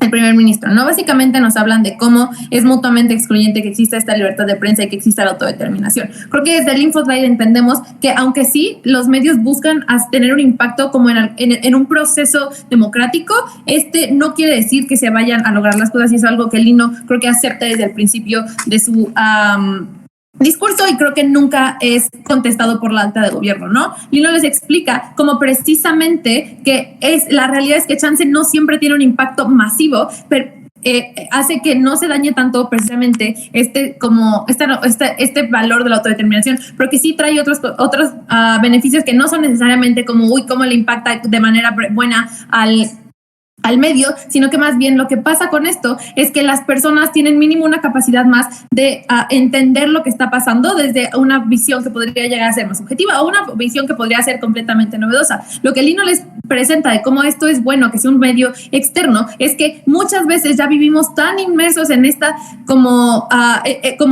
el primer ministro, ¿no? Básicamente nos hablan de cómo es mutuamente excluyente que exista esta libertad de prensa y que exista la autodeterminación. Creo que desde el InfoSlide entendemos que aunque sí los medios buscan tener un impacto como en un proceso democrático, no quiere decir que se vayan a lograr las cosas, y es algo que Lino creo que acepta desde el principio de su discurso, y creo que nunca es contestado por la alta de gobierno, ¿no? Lino les explica como precisamente que la realidad es que chance no siempre tiene un impacto masivo, pero hace que no se dañe tanto precisamente este valor de la autodeterminación, pero que sí trae otros beneficios que no son necesariamente como cómo le impacta de manera buena al medio, sino que más bien lo que pasa con esto es que las personas tienen mínimo una capacidad más de entender lo que está pasando desde una visión que podría llegar a ser más objetiva o una visión que podría ser completamente novedosa. Lo que Lino les presenta de cómo esto es bueno que sea un medio externo es que muchas veces ya vivimos tan inmersos en esta como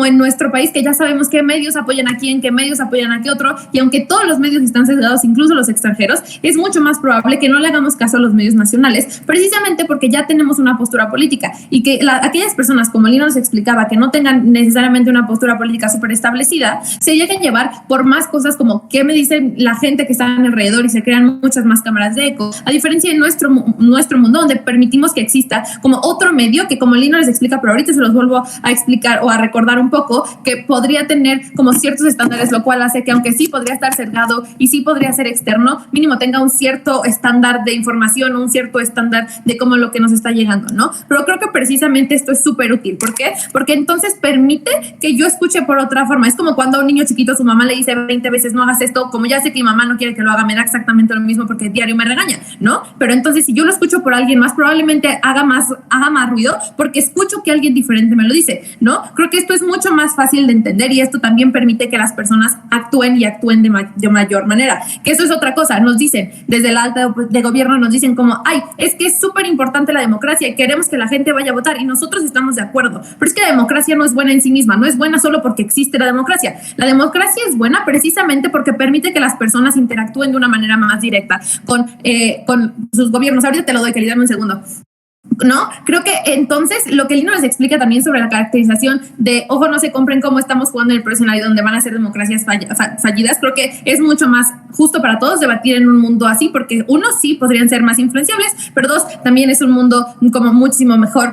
en nuestro país, que ya sabemos qué medios apoyan a quién, qué medios apoyan a qué otro, y aunque todos los medios están sesgados, incluso los extranjeros, es mucho más probable que no le hagamos caso a los medios nacionales, precisamente porque ya tenemos una postura política, y que aquellas personas, como Lino nos explicaba, que no tengan necesariamente una postura política súper establecida, se llegan a llevar por más cosas como qué me dicen la gente que está alrededor, y se crean muchas más cámaras de eco, a diferencia de nuestro mundo, donde permitimos que exista como otro medio que, como Lino les explica, pero ahorita se los vuelvo a explicar o a recordar un poco, que podría tener como ciertos estándares, lo cual hace que, aunque sí podría estar sesgado y sí podría ser externo, mínimo tenga un cierto estándar de información, un cierto estándar de cómo lo que nos está llegando, ¿no? Pero creo que precisamente esto es súper útil. ¿Por qué? Porque entonces permite que yo escuche por otra forma. Es como cuando a un niño chiquito su mamá le dice 20 veces no hagas esto, como ya sé que mi mamá no quiere que lo haga, me da exactamente lo mismo porque diario me regaña, ¿no? Pero entonces si yo lo escucho por alguien más, probablemente haga más ruido porque escucho que alguien diferente me lo dice, ¿no? Creo que esto es mucho más fácil de entender, y esto también permite que las personas actúen de mayor manera. Que eso es otra cosa. Nos dicen, desde la alta de gobierno nos dicen como, es que es súper importante la democracia y queremos que la gente vaya a votar, y nosotros estamos de acuerdo, pero es que la democracia no es buena en sí misma, no es buena solo porque existe la democracia. La democracia es buena precisamente porque permite que las personas interactúen de una manera más directa con sus gobiernos. Ahorita te lo doy, querida, dame un segundo. ¿No? Creo que entonces lo que Lino les explica también sobre la caracterización de, ojo, no se compren cómo estamos jugando en el profesional y donde van a ser democracias fallidas, creo que es mucho más justo para todos debatir en un mundo así, porque uno, sí podrían ser más influenciables, pero dos, también es un mundo como muchísimo mejor,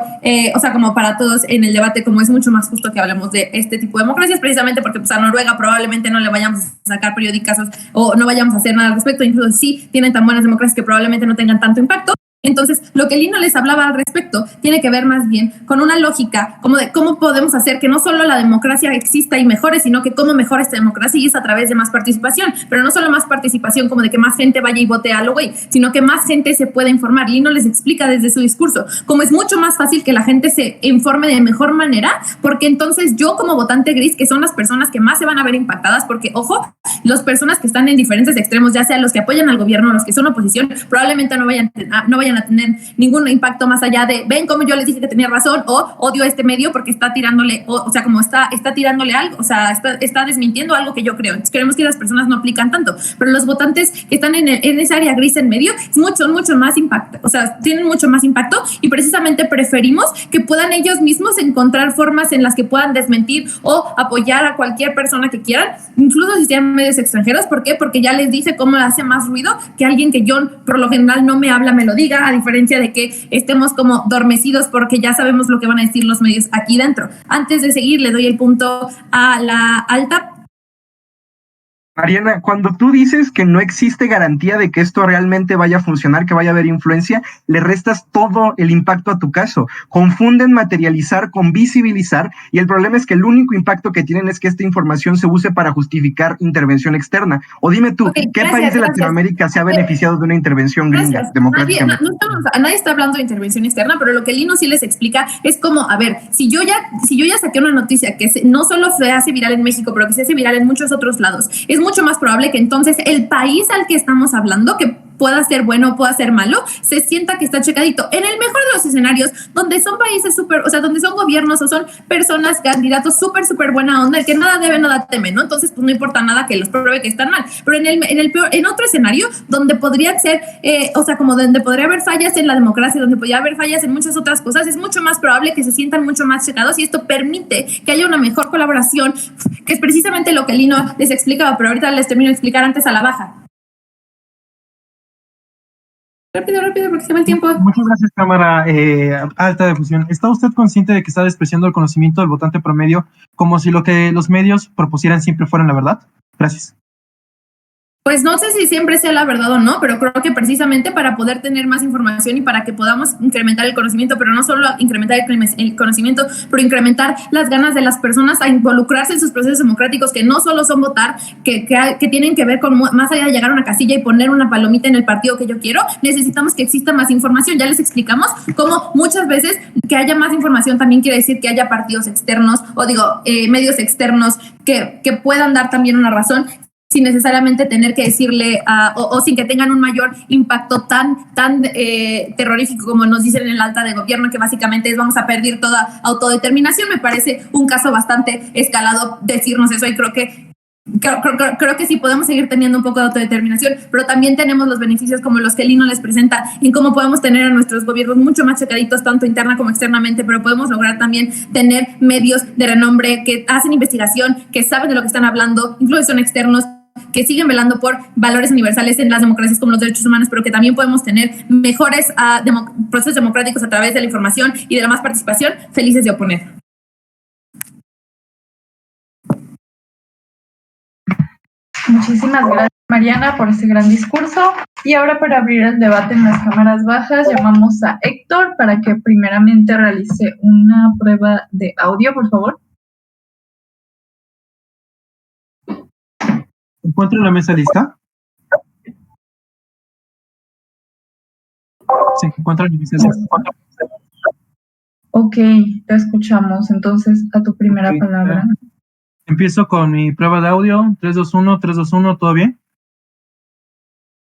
como para todos en el debate, como es mucho más justo que hablemos de este tipo de democracias, precisamente porque pues a Noruega probablemente no le vayamos a sacar periodicazos o no vayamos a hacer nada al respecto, incluso sí tienen tan buenas democracias que probablemente no tengan tanto impacto. Entonces, lo que Lino les hablaba al respecto tiene que ver más bien con una lógica como de cómo podemos hacer que no solo la democracia exista y mejore, sino que cómo mejora esta democracia, y es a través de más participación, pero no solo más participación como de que más gente vaya y vote a lo güey, sino que más gente se pueda informar. Lino les explica desde su discurso cómo es mucho más fácil que la gente se informe de mejor manera, porque entonces yo como votante gris, que son las personas que más se van a ver impactadas, porque ojo, las personas que están en diferentes extremos, ya sea los que apoyan al gobierno o los que son oposición, probablemente no vayan a tener ningún impacto más allá de ven como yo les dije que tenía razón, o odio este medio porque está tirándole, como está tirándole algo, está desmintiendo algo que yo creo. Entonces queremos que las personas no aplican tanto, pero los votantes que están en esa área gris en medio es mucho más impacto, tienen mucho más impacto, y precisamente preferimos que puedan ellos mismos encontrar formas en las que puedan desmentir o apoyar a cualquier persona que quieran, incluso si sean medios extranjeros. ¿Por qué? Porque ya les dice cómo hace más ruido que alguien que yo por lo general no me habla me lo diga, a diferencia de que estemos como dormecidos porque ya sabemos lo que van a decir los medios aquí dentro. Antes de seguir, le doy el punto a la alta. Mariana, cuando tú dices que no existe garantía de que esto realmente vaya a funcionar, que vaya a haber influencia, le restas todo el impacto a tu caso. Confunden materializar con visibilizar, y el problema es que el único impacto que tienen es que esta información se use para justificar intervención externa. O dime tú, ¿qué país de Latinoamérica se ha beneficiado de una intervención gringa democrática? Nadie está hablando de intervención externa, pero lo que Lino sí les explica es como, a ver, si yo ya saqué una noticia que no solo se hace viral en México, pero que se hace viral en muchos otros lados, es mucho más probable que entonces el país al que estamos hablando, que pueda ser bueno o pueda ser malo, se sienta que está checadito. En el mejor de los escenarios, donde son países súper, o sea, donde son gobiernos o son personas, candidatos súper buena onda, el que nada debe, nada teme, ¿no? Entonces, pues no importa nada que los pruebe que están mal. Pero en otro escenario, donde podrían ser, o sea, como donde podría haber fallas en la democracia, donde podría haber fallas en muchas otras cosas, es mucho más probable que se sientan mucho más checados y esto permite que haya una mejor colaboración, que es precisamente lo que Lino les explicaba, pero ahorita les termino de explicar antes a la baja. Rápido, porque se va el tiempo. Muchas gracias, Cámara Alta de Fusión. ¿Está usted consciente de que está despreciando el conocimiento del votante promedio como si lo que los medios propusieran siempre fuera la verdad? Gracias. Pues no sé si siempre sea la verdad o no, pero creo que precisamente para poder tener más información y para que podamos incrementar el conocimiento, pero no solo incrementar el conocimiento, pero incrementar las ganas de las personas a involucrarse en sus procesos democráticos, que no solo son votar, que tienen que ver con más allá de llegar a una casilla y poner una palomita en el partido que yo quiero, necesitamos que exista más información. Ya les explicamos cómo muchas veces que haya más información también quiere decir que haya partidos externos, o medios externos que puedan dar también una razón, sin necesariamente tener que decirle o sin que tengan un mayor impacto tan terrorífico como nos dicen en el alta de gobierno, que básicamente es vamos a perder toda autodeterminación. Me parece un caso bastante escalado decirnos eso, y creo que sí podemos seguir teniendo un poco de autodeterminación, pero también tenemos los beneficios como los que Lino les presenta en cómo podemos tener a nuestros gobiernos mucho más checaditos, tanto interna como externamente, pero podemos lograr también tener medios de renombre que hacen investigación, que saben de lo que están hablando, incluso son externos, que siguen velando por valores universales en las democracias como los derechos humanos, pero que también podemos tener mejores procesos democráticos a través de la información y de la más participación, felices de oponer. Muchísimas gracias, Mariana, por ese gran discurso. Y ahora, para abrir el debate en las cámaras bajas, llamamos a Héctor para que primeramente realice una prueba de audio, por favor. ¿Encuentro la mesa lista? Se encuentra la mesa lista. Ok, te escuchamos. Entonces, a tu primera palabra. Empiezo con mi prueba de audio. 3, 2, 1, 3, 2, 1, ¿todo bien?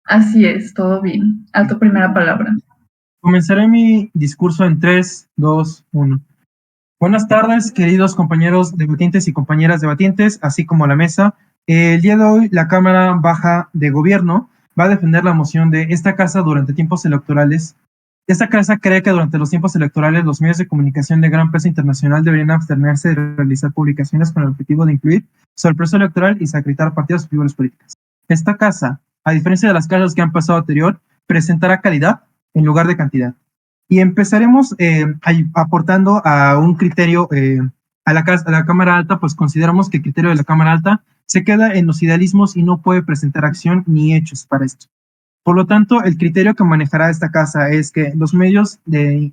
Así es, todo bien. A tu primera palabra. Comenzaré mi discurso en 3, 2, 1. Buenas tardes, queridos compañeros debatientes y compañeras debatientes, así como la mesa. El día de hoy, la Cámara Baja de Gobierno va a defender la moción de esta casa durante tiempos electorales. Esta casa cree que durante los tiempos electorales los medios de comunicación de gran peso internacional deberían abstenerse de realizar publicaciones con el objetivo de influir sobre el proceso electoral y desacreditar partidos y figuras políticas. Esta casa, a diferencia de las casas que han pasado anterior, presentará calidad en lugar de cantidad. Y empezaremos aportando a un criterio a la Cámara Alta, pues consideramos que el criterio de la Cámara Alta se queda en los idealismos y no puede presentar acción ni hechos para esto. Por lo tanto, el criterio que manejará esta casa es que los medios de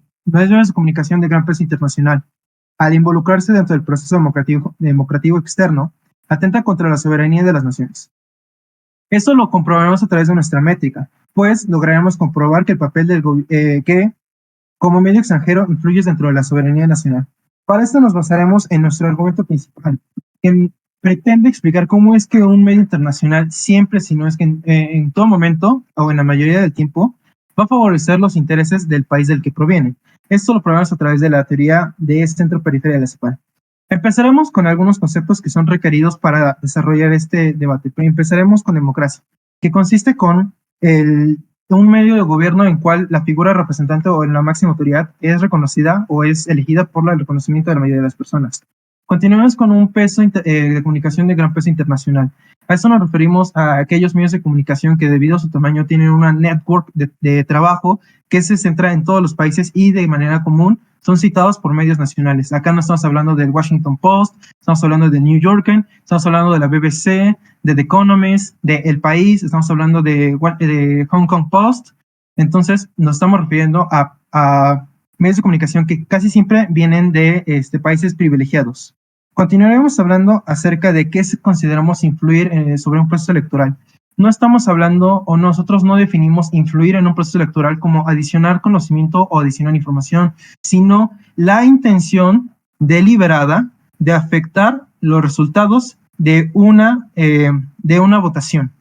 comunicación de gran peso internacional, al involucrarse dentro del proceso democrático externo, atentan contra la soberanía de las naciones. Eso lo comprobaremos a través de nuestra métrica, pues lograremos comprobar que el papel que como medio extranjero influye dentro de la soberanía nacional. Para esto nos basaremos en nuestro argumento principal, que pretende explicar cómo es que un medio internacional siempre, si no es que en todo momento o en la mayoría del tiempo, va a favorecer los intereses del país del que proviene. Esto lo probamos a través de la teoría de centro-periferia de la CEPAL. Empezaremos con algunos conceptos que son requeridos para desarrollar este debate. Empezaremos con democracia, que consiste con un medio de gobierno en cual la figura representante o en la máxima autoridad es reconocida o es elegida por el reconocimiento de la mayoría de las personas. Continuamos con un peso de comunicación de gran peso internacional. A eso nos referimos a aquellos medios de comunicación que debido a su tamaño tienen una network de trabajo que se centra en todos los países y de manera común son citados por medios nacionales. Acá no estamos hablando del Washington Post, estamos hablando del New Yorker, estamos hablando de la BBC, de The Economist, de El País, estamos hablando de Hong Kong Post. Entonces nos estamos refiriendo a medios de comunicación que casi siempre vienen de países privilegiados. Continuaremos hablando acerca de qué consideramos influir sobre un proceso electoral. No estamos hablando o nosotros no definimos influir en un proceso electoral como adicionar conocimiento o adicionar información, sino la intención deliberada de afectar los resultados de una votación.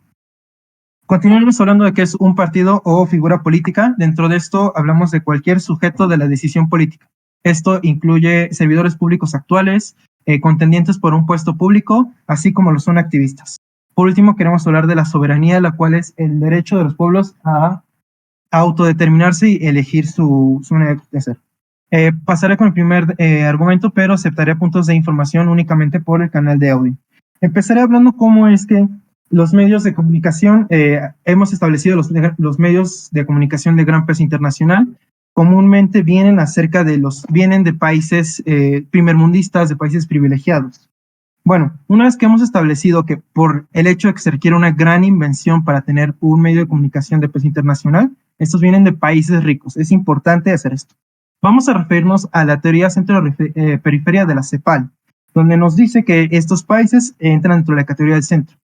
Continuamos hablando de qué es un partido o figura política. Dentro de esto hablamos de cualquier sujeto de la decisión política. Esto incluye servidores públicos actuales, contendientes por un puesto público, así como lo son activistas. Por último, queremos hablar de la soberanía, la cual es el derecho de los pueblos a autodeterminarse y elegir su manera de hacer. Pasaré con el primer argumento, pero aceptaré puntos de información únicamente por el canal de audio. Empezaré hablando cómo es que los medios de comunicación, hemos establecido los medios de comunicación de gran peso internacional, comúnmente vienen de países primermundistas, de países privilegiados. Bueno, una vez que hemos establecido que por el hecho de que se requiere una gran invención para tener un medio de comunicación de peso internacional, estos vienen de países ricos. Es importante hacer esto. Vamos a referirnos a la teoría centro-periferia de la CEPAL, donde nos dice que estos países entran dentro de la categoría del centro.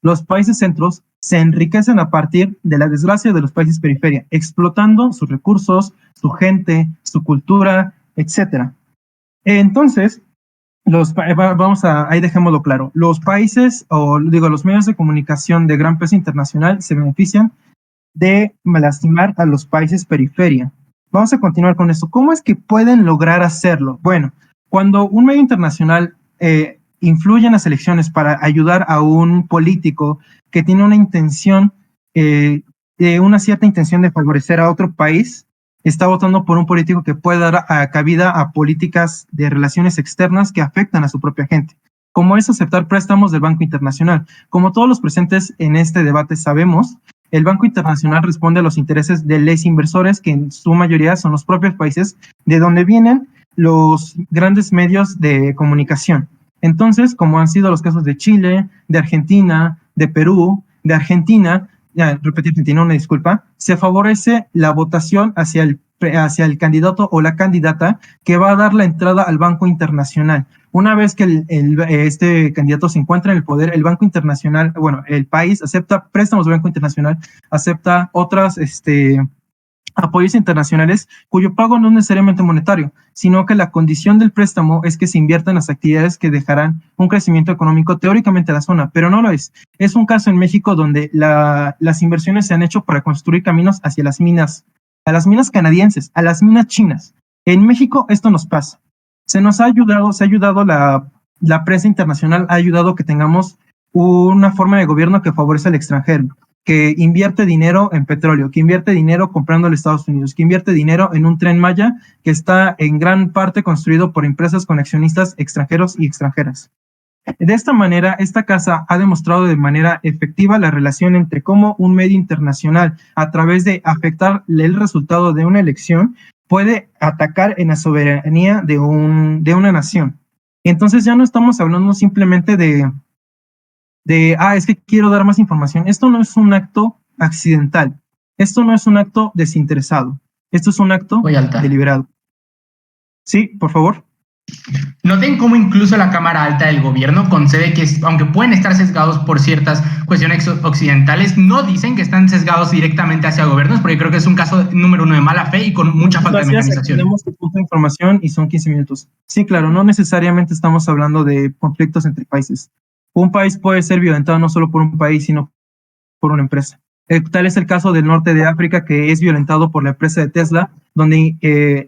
Los países centros se enriquecen a partir de la desgracia de los países periferia, explotando sus recursos, su gente, su cultura, etc. Entonces, ahí dejémoslo claro. Los países, los medios de comunicación de gran peso internacional se benefician de lastimar a los países periferia. Vamos a continuar con esto. ¿Cómo es que pueden lograr hacerlo? Bueno, cuando un medio internacional influye en las elecciones para ayudar a un político que tiene una intención, una cierta intención de favorecer a otro país, está votando por un político que puede dar cabida a políticas de relaciones externas que afectan a su propia gente, como es aceptar préstamos del Banco Internacional. Como todos los presentes en este debate sabemos, el Banco Internacional responde a los intereses de los inversores, que en su mayoría son los propios países de donde vienen los grandes medios de comunicación. Entonces, como han sido los casos de Chile, de Argentina, de Perú, de Argentina, una disculpa, se favorece la votación hacia el candidato o la candidata que va a dar la entrada al Banco Internacional. Una vez que este candidato se encuentra en el poder, el Banco Internacional, el país acepta préstamos del Banco Internacional, acepta otras apoyos internacionales cuyo pago no es necesariamente monetario, sino que la condición del préstamo es que se invierta en las actividades que dejarán un crecimiento económico teóricamente a la zona, pero no lo es. Es un caso en México donde las inversiones se han hecho para construir caminos hacia las minas, a las minas canadienses, a las minas chinas. En México esto nos pasa. Se ha ayudado la prensa internacional, ha ayudado que tengamos una forma de gobierno que favorece al extranjero, que invierte dinero en petróleo, que invierte dinero comprando a Estados Unidos, que invierte dinero en un Tren Maya que está en gran parte construido por empresas con accionistas extranjeros y extranjeras. De esta manera, esta casa ha demostrado de manera efectiva la relación entre cómo un medio internacional, a través de afectar el resultado de una elección, puede atacar en la soberanía de una nación. Entonces ya no estamos hablando simplemente es que quiero dar más información. Esto no es un acto accidental. Esto no es un acto desinteresado. Esto es un acto deliberado. Sí, por favor. Noten cómo incluso la Cámara Alta del Gobierno concede que, aunque pueden estar sesgados por ciertas cuestiones occidentales, no dicen que están sesgados directamente hacia gobiernos, porque creo que es un caso número uno de mala fe y con mucha falta de mecanización. Tenemos tu punto de información y son 15 minutos. Sí, claro, no necesariamente estamos hablando de conflictos entre países. Un país puede ser violentado no solo por un país, sino por una empresa. Tal es el caso del norte de África, que es violentado por la empresa de Tesla, donde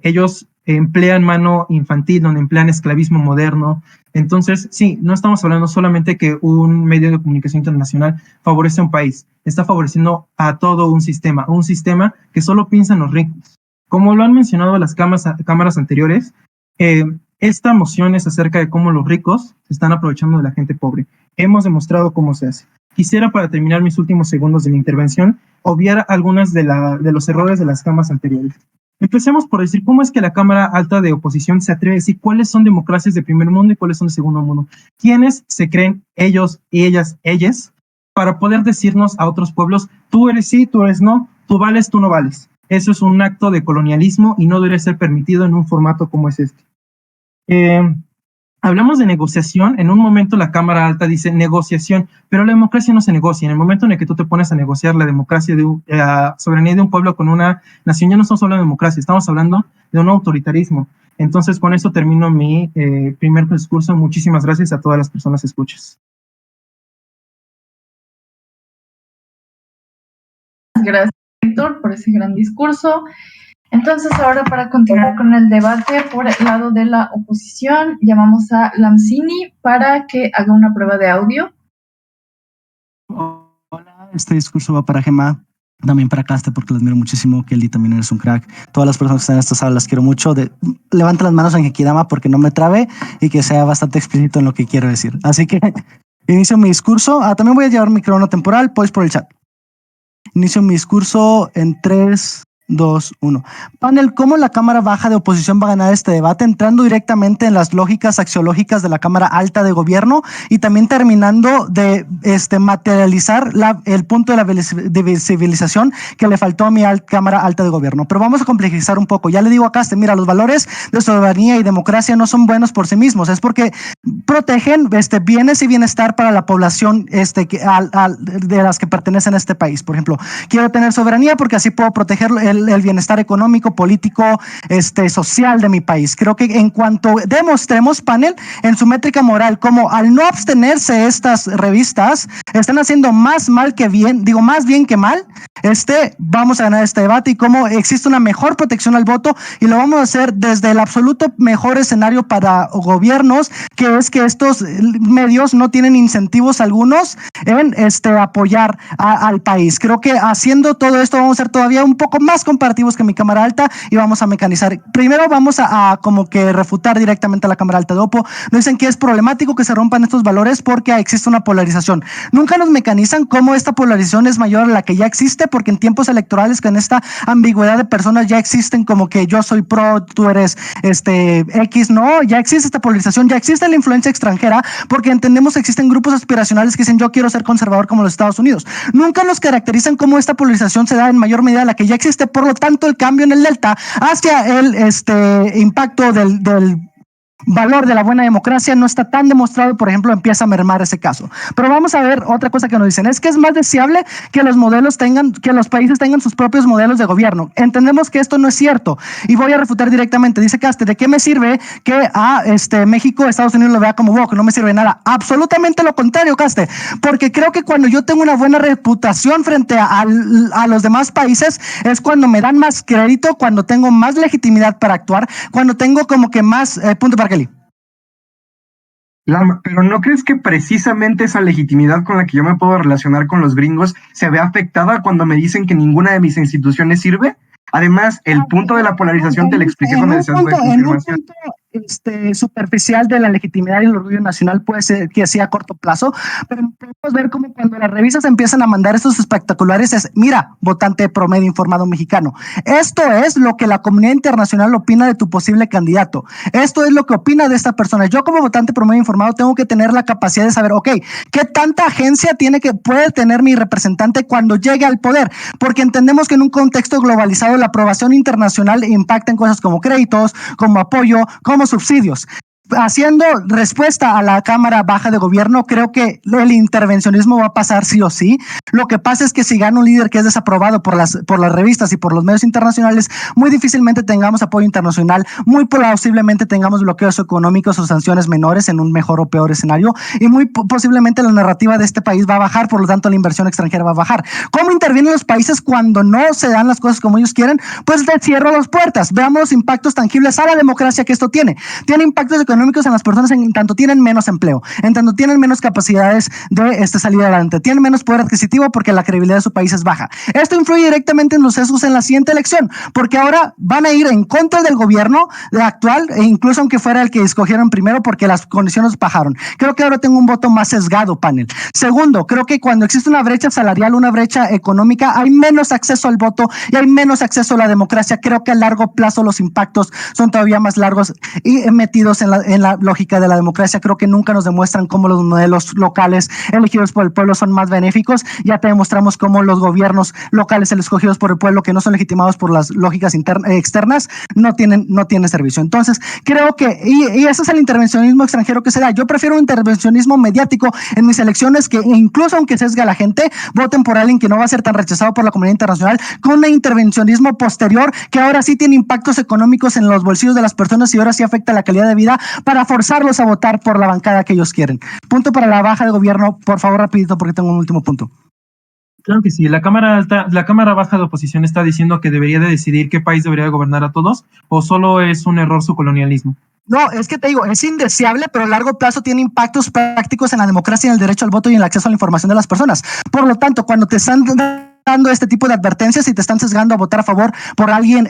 ellos emplean mano infantil, donde emplean esclavismo moderno. Entonces, sí, no estamos hablando solamente que un medio de comunicación internacional favorece a un país, está favoreciendo a todo un sistema que solo piensa en los ricos. Como lo han mencionado las cámaras anteriores, esta moción es acerca de cómo los ricos se están aprovechando de la gente pobre. Hemos demostrado cómo se hace. Quisiera, para terminar mis últimos segundos de mi intervención, obviar algunas de los errores de las cámaras anteriores. Empecemos por decir cómo es que la Cámara Alta de Oposición se atreve a decir cuáles son democracias de primer mundo y cuáles son de segundo mundo. ¿Quiénes se creen ellos y ellas, para poder decirnos a otros pueblos, tú eres sí, tú eres no, tú vales, tú no vales? Eso es un acto de colonialismo y no debería ser permitido en un formato como es este. Hablamos de negociación. En un momento la Cámara Alta dice negociación, pero la democracia no se negocia. En el momento en el que tú te pones a negociar la democracia la soberanía de un pueblo con una nación, ya no estamos hablando de democracia, estamos hablando de un autoritarismo. Entonces, con esto termino mi primer discurso. Muchísimas gracias a todas las personas escuchas. gracias, Héctor, por ese gran discurso. Entonces, ahora para continuar con el debate por el lado de la oposición, llamamos a Lamzini para que haga una prueba de audio. Hola, este discurso va para Gemma, también para Caste, porque las admiro muchísimo. Kelly, también eres un crack. Todas las personas que están en esta sala las quiero mucho. Levanta las manos en Hekidama porque no me trabe y que sea bastante explícito en lo que quiero decir. Así que inicio mi discurso. También voy a llevar mi crono temporal, pues por el chat. Inicio mi discurso en 3, 2, 1. Panel, ¿cómo la Cámara Baja de Oposición va a ganar este debate? Entrando directamente en las lógicas axiológicas de la Cámara Alta de Gobierno y también terminando de materializar el punto de la visibilización que le faltó a mi Cámara Alta de Gobierno. Pero vamos a complejizar un poco. Ya le digo a Caste, mira, los valores de soberanía y democracia no son buenos por sí mismos, es porque protegen bienes y bienestar para la población de las que pertenecen a este país. Por ejemplo, quiero tener soberanía porque así puedo proteger el bienestar económico, político, social de mi país. Creo que en cuanto demostremos, panel, en su métrica moral, como al no abstenerse estas revistas, están haciendo más mal que bien, digo más bien que mal, vamos a ganar este debate y cómo existe una mejor protección al voto y lo vamos a hacer desde el absoluto mejor escenario para gobiernos, que es que estos medios no tienen incentivos algunos en apoyar al país. Creo que haciendo todo esto vamos a ser todavía un poco más comparativos que mi Cámara Alta y vamos a mecanizar. Primero vamos a como que refutar directamente a la Cámara Alta de Opo. Nos dicen que es problemático que se rompan estos valores porque existe una polarización. Nunca nos mecanizan cómo esta polarización es mayor a la que ya existe, porque en tiempos electorales con esta ambigüedad de personas ya existen como que yo soy pro, tú eres X, no, ya existe esta polarización, ya existe la influencia extranjera, porque entendemos que existen grupos aspiracionales que dicen yo quiero ser conservador como los Estados Unidos. Nunca nos caracterizan cómo esta polarización se da en mayor medida a la que ya existe, por lo tanto el cambio en el delta hacia el impacto del valor de la buena democracia no está tan demostrado, por ejemplo, empieza a mermar ese caso. Pero vamos a ver otra cosa que nos dicen, es que es más deseable que los países tengan sus propios modelos de gobierno. Entendemos que esto no es cierto y voy a refutar directamente. Dice Caste, ¿de qué me sirve que a México, Estados Unidos lo vea como woke? No me sirve de nada. Absolutamente lo contrario, Caste, porque creo que cuando yo tengo una buena reputación frente a los demás países es cuando me dan más crédito, cuando tengo más legitimidad para actuar, cuando tengo como que más punto para Kelly. Pero ¿no crees que precisamente esa legitimidad con la que yo me puedo relacionar con los gringos se ve afectada cuando me dicen que ninguna de mis instituciones sirve? Además, el punto de la polarización te lo expliqué con el sesgo de confirmación. Superficial de la legitimidad y el orgullo nacional puede ser que sea a corto plazo, pero podemos ver cómo cuando las revistas empiezan a mandar estos espectaculares es, mira, votante promedio informado mexicano, esto es lo que la comunidad internacional opina de tu posible candidato, esto es lo que opina de esta persona. Yo como votante promedio informado tengo que tener la capacidad de saber, ok, ¿qué tanta agencia puede tener mi representante cuando llegue al poder? Porque entendemos que en un contexto globalizado la aprobación internacional impacta en cosas como créditos, como apoyo, como subsidios. Haciendo respuesta a la Cámara Baja de Gobierno, creo que el intervencionismo va a pasar sí o sí. Lo que pasa es que si gana un líder que es desaprobado por las revistas y por los medios internacionales, muy difícilmente tengamos apoyo internacional, muy posiblemente tengamos bloqueos económicos o sanciones menores en un mejor o peor escenario, y muy posiblemente la narrativa de este país va a bajar, por lo tanto la inversión extranjera va a bajar. ¿Cómo intervienen los países cuando no se dan las cosas como ellos quieren? Pues les cierro las puertas. Veamos los impactos tangibles a la democracia que esto tiene. Tiene impactos económicos en las personas en tanto tienen menos empleo, en tanto tienen menos capacidades de salir adelante, tienen menos poder adquisitivo porque la credibilidad de su país es baja. Esto influye directamente en los sesgos en la siguiente elección, porque ahora van a ir en contra del gobierno actual, e incluso aunque fuera el que escogieron primero, porque las condiciones bajaron. Creo que ahora tengo un voto más sesgado, panel. Segundo, creo que cuando existe una brecha salarial, una brecha económica, hay menos acceso al voto y hay menos acceso a la democracia. Creo que a largo plazo los impactos son todavía más largos y metidos en la lógica de la democracia. Creo que nunca nos demuestran cómo los modelos locales elegidos por el pueblo son más benéficos. Ya te demostramos cómo los gobiernos locales escogidos por el pueblo, que no son legitimados por las lógicas externas, no tienen servicio. Entonces, creo que, y ese es el intervencionismo extranjero que se da. Yo prefiero un intervencionismo mediático en mis elecciones, que incluso aunque sesga a la gente, voten por alguien que no va a ser tan rechazado por la comunidad internacional, con un intervencionismo posterior que ahora sí tiene impactos económicos en los bolsillos de las personas y ahora sí afecta la calidad de vida, para forzarlos a votar por la bancada que ellos quieren. Punto para la baja de gobierno, por favor, rapidito, porque tengo un último punto. Claro que sí. La Cámara Baja de Oposición está diciendo que debería de decidir qué país debería gobernar a todos, o solo es un error su colonialismo. No, es que te digo, es indeseable, pero a largo plazo tiene impactos prácticos en la democracia, en el derecho al voto y en el acceso a la información de las personas. Por lo tanto, cuando te están dando este tipo de advertencias y te están sesgando a votar a favor por alguien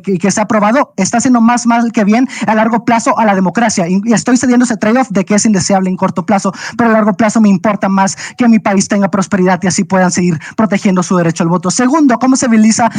que sea aprobado, está haciendo más mal que bien a largo plazo a la democracia. Y estoy cediendo ese trade-off de que es indeseable en corto plazo, pero a largo plazo me importa más que mi país tenga prosperidad y así puedan seguir protegiendo su derecho al voto. Segundo, ¿cómo se utiliza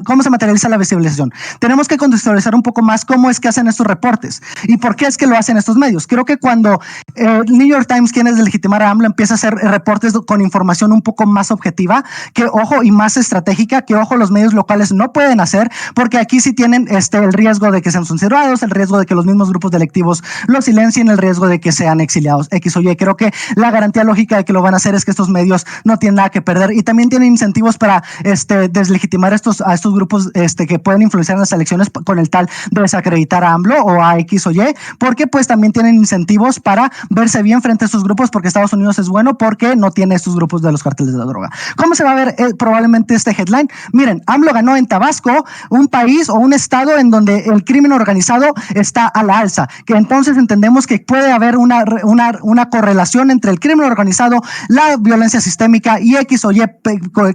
cómo se materializa la visibilización? Tenemos que contextualizar un poco más cómo es que hacen estos reportes y por qué es que lo hacen estos medios. Creo que cuando el New York Times quiere deslegitimar a AMLO, empieza a hacer reportes con información un poco más objetiva, que ojo, y más estratégica, que ojo, los medios locales no pueden hacer, porque aquí sí tienen el riesgo de que sean censurados, el riesgo de que los mismos grupos delictivos los silencien, el riesgo de que sean exiliados, X o Y. Creo que la garantía lógica de que lo van a hacer es que estos medios no tienen nada que perder y también tienen incentivos para deslegitimar a estos grupos que pueden influenciar en las elecciones con el tal de desacreditar a AMLO o a X o Y, porque pues también tienen incentivos para verse bien frente a estos grupos, porque Estados Unidos es bueno porque no tiene estos grupos de los cárteles de la droga. ¿Cómo se va a ver probablemente este headline? Miren, AMLO ganó en Tabasco, un país o un estado en donde el crimen organizado está a la alza, que entonces entendemos que puede haber una correlación entre el crimen organizado, la violencia sistémica y X o Y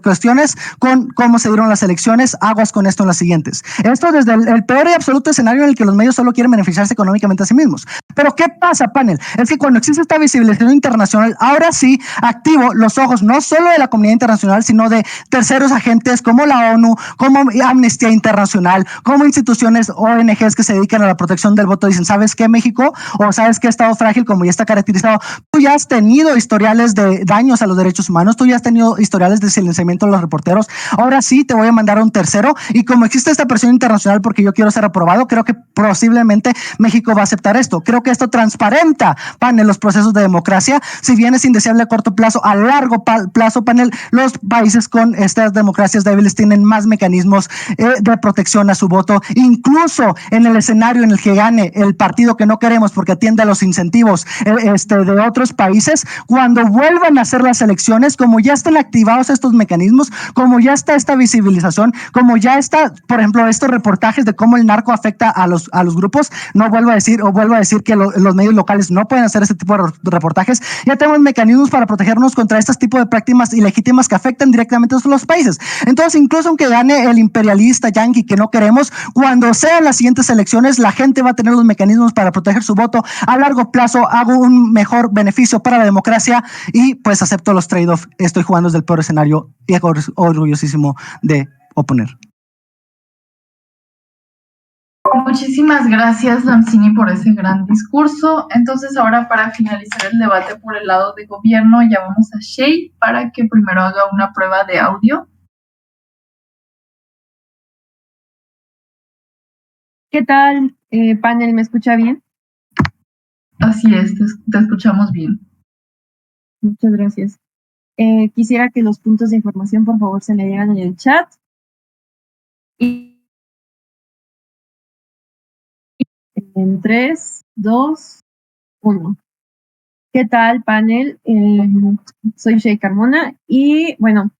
cuestiones con cómo se dieron las elecciones. Aguas con esto en las siguientes. Esto desde el peor y absoluto escenario en el que los medios solo quieren beneficiarse económicamente a sí mismos. Pero ¿qué pasa, panel? Es que cuando existe esta visibilización internacional, ahora sí activo los ojos no solo de la comunidad internacional, sino de terceros agentes como la ONU, como Amnistía Internacional, como instituciones ONGs que se dedican a la protección del voto. Dicen, ¿sabes qué, México? O ¿sabes qué, Estado frágil? Como ya está caracterizado, tú ya has tenido historiales de daños a los derechos humanos, tú ya has tenido historiales de silenciamiento de los reporteros, ahora sí te voy a mandar a un tercero, y como existe esta presión internacional porque yo quiero ser aprobado, creo que posiblemente México va a aceptar esto. Creo que esto transparenta, panel, los procesos de democracia. Si bien es indeseable a corto plazo, a largo plazo, panel, los países con estas democracias débiles tienen más mecanismos de protección a su voto, incluso en el escenario en el que gane el partido que no queremos porque atiende a los incentivos de otros países. Cuando vuelvan a hacer las elecciones, como ya están activados estos mecanismos, como ya está esta visibilización, como ya está, por ejemplo, estos reportajes de cómo el narco afecta a los grupos, no vuelvo a decir que los medios locales no pueden hacer este tipo de reportajes. Ya tenemos mecanismos para protegernos contra este tipo de prácticas ilegítimas que afectan directamente a los países. Entonces, incluso aunque gane el imperialista yanqui que no queremos, cuando sean las siguientes elecciones, la gente va a tener los mecanismos para proteger su voto. A largo plazo hago un mejor beneficio para la democracia y pues acepto los trade-off. Estoy jugando desde el peor escenario y orgullosísimo de oponer. Muchísimas gracias, Lancini, por ese gran discurso. Entonces, ahora para finalizar el debate por el lado de gobierno, llamamos a Shay para que primero haga una prueba de audio. ¿Qué tal, panel? ¿Me escucha bien? Así es, te escuchamos bien. Muchas gracias. Quisiera que los puntos de información, por favor, se me digan en el chat. Y en 3, 2, 1. ¿Qué tal, panel? Soy Shay Carmona y, bueno,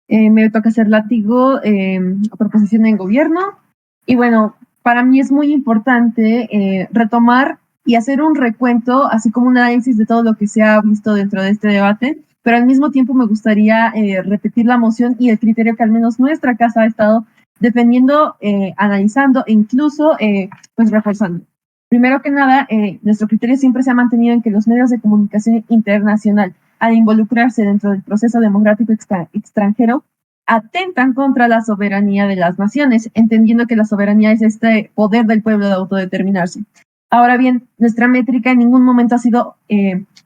me toca hacer látigo a proposición en gobierno. Y, bueno, para mí es muy importante retomar y hacer un recuento, así como un análisis de todo lo que se ha visto dentro de este debate, pero al mismo tiempo me gustaría repetir la moción y el criterio que al menos nuestra casa ha estado defendiendo, analizando e incluso pues reforzando. Primero que nada, nuestro criterio siempre se ha mantenido en que los medios de comunicación internacional, al involucrarse dentro del proceso democrático extranjero, atentan contra la soberanía de las naciones, entendiendo que la soberanía es este poder del pueblo de autodeterminarse. Ahora bien, nuestra métrica en ningún momento ha sido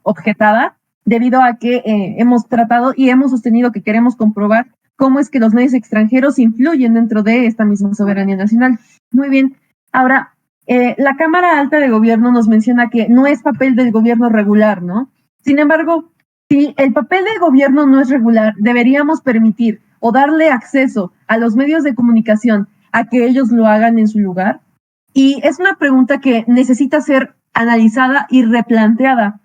objetada, debido a que hemos tratado y hemos sostenido que queremos comprobar cómo es que los medios extranjeros influyen dentro de esta misma soberanía nacional. Muy bien, ahora, la Cámara Alta de Gobierno nos menciona que no es papel del gobierno regular, ¿no? Sin embargo, si el papel del gobierno no es regular, deberíamos permitir o darle acceso a los medios de comunicación a que ellos lo hagan en su lugar. Y es una pregunta que necesita ser analizada y replanteada.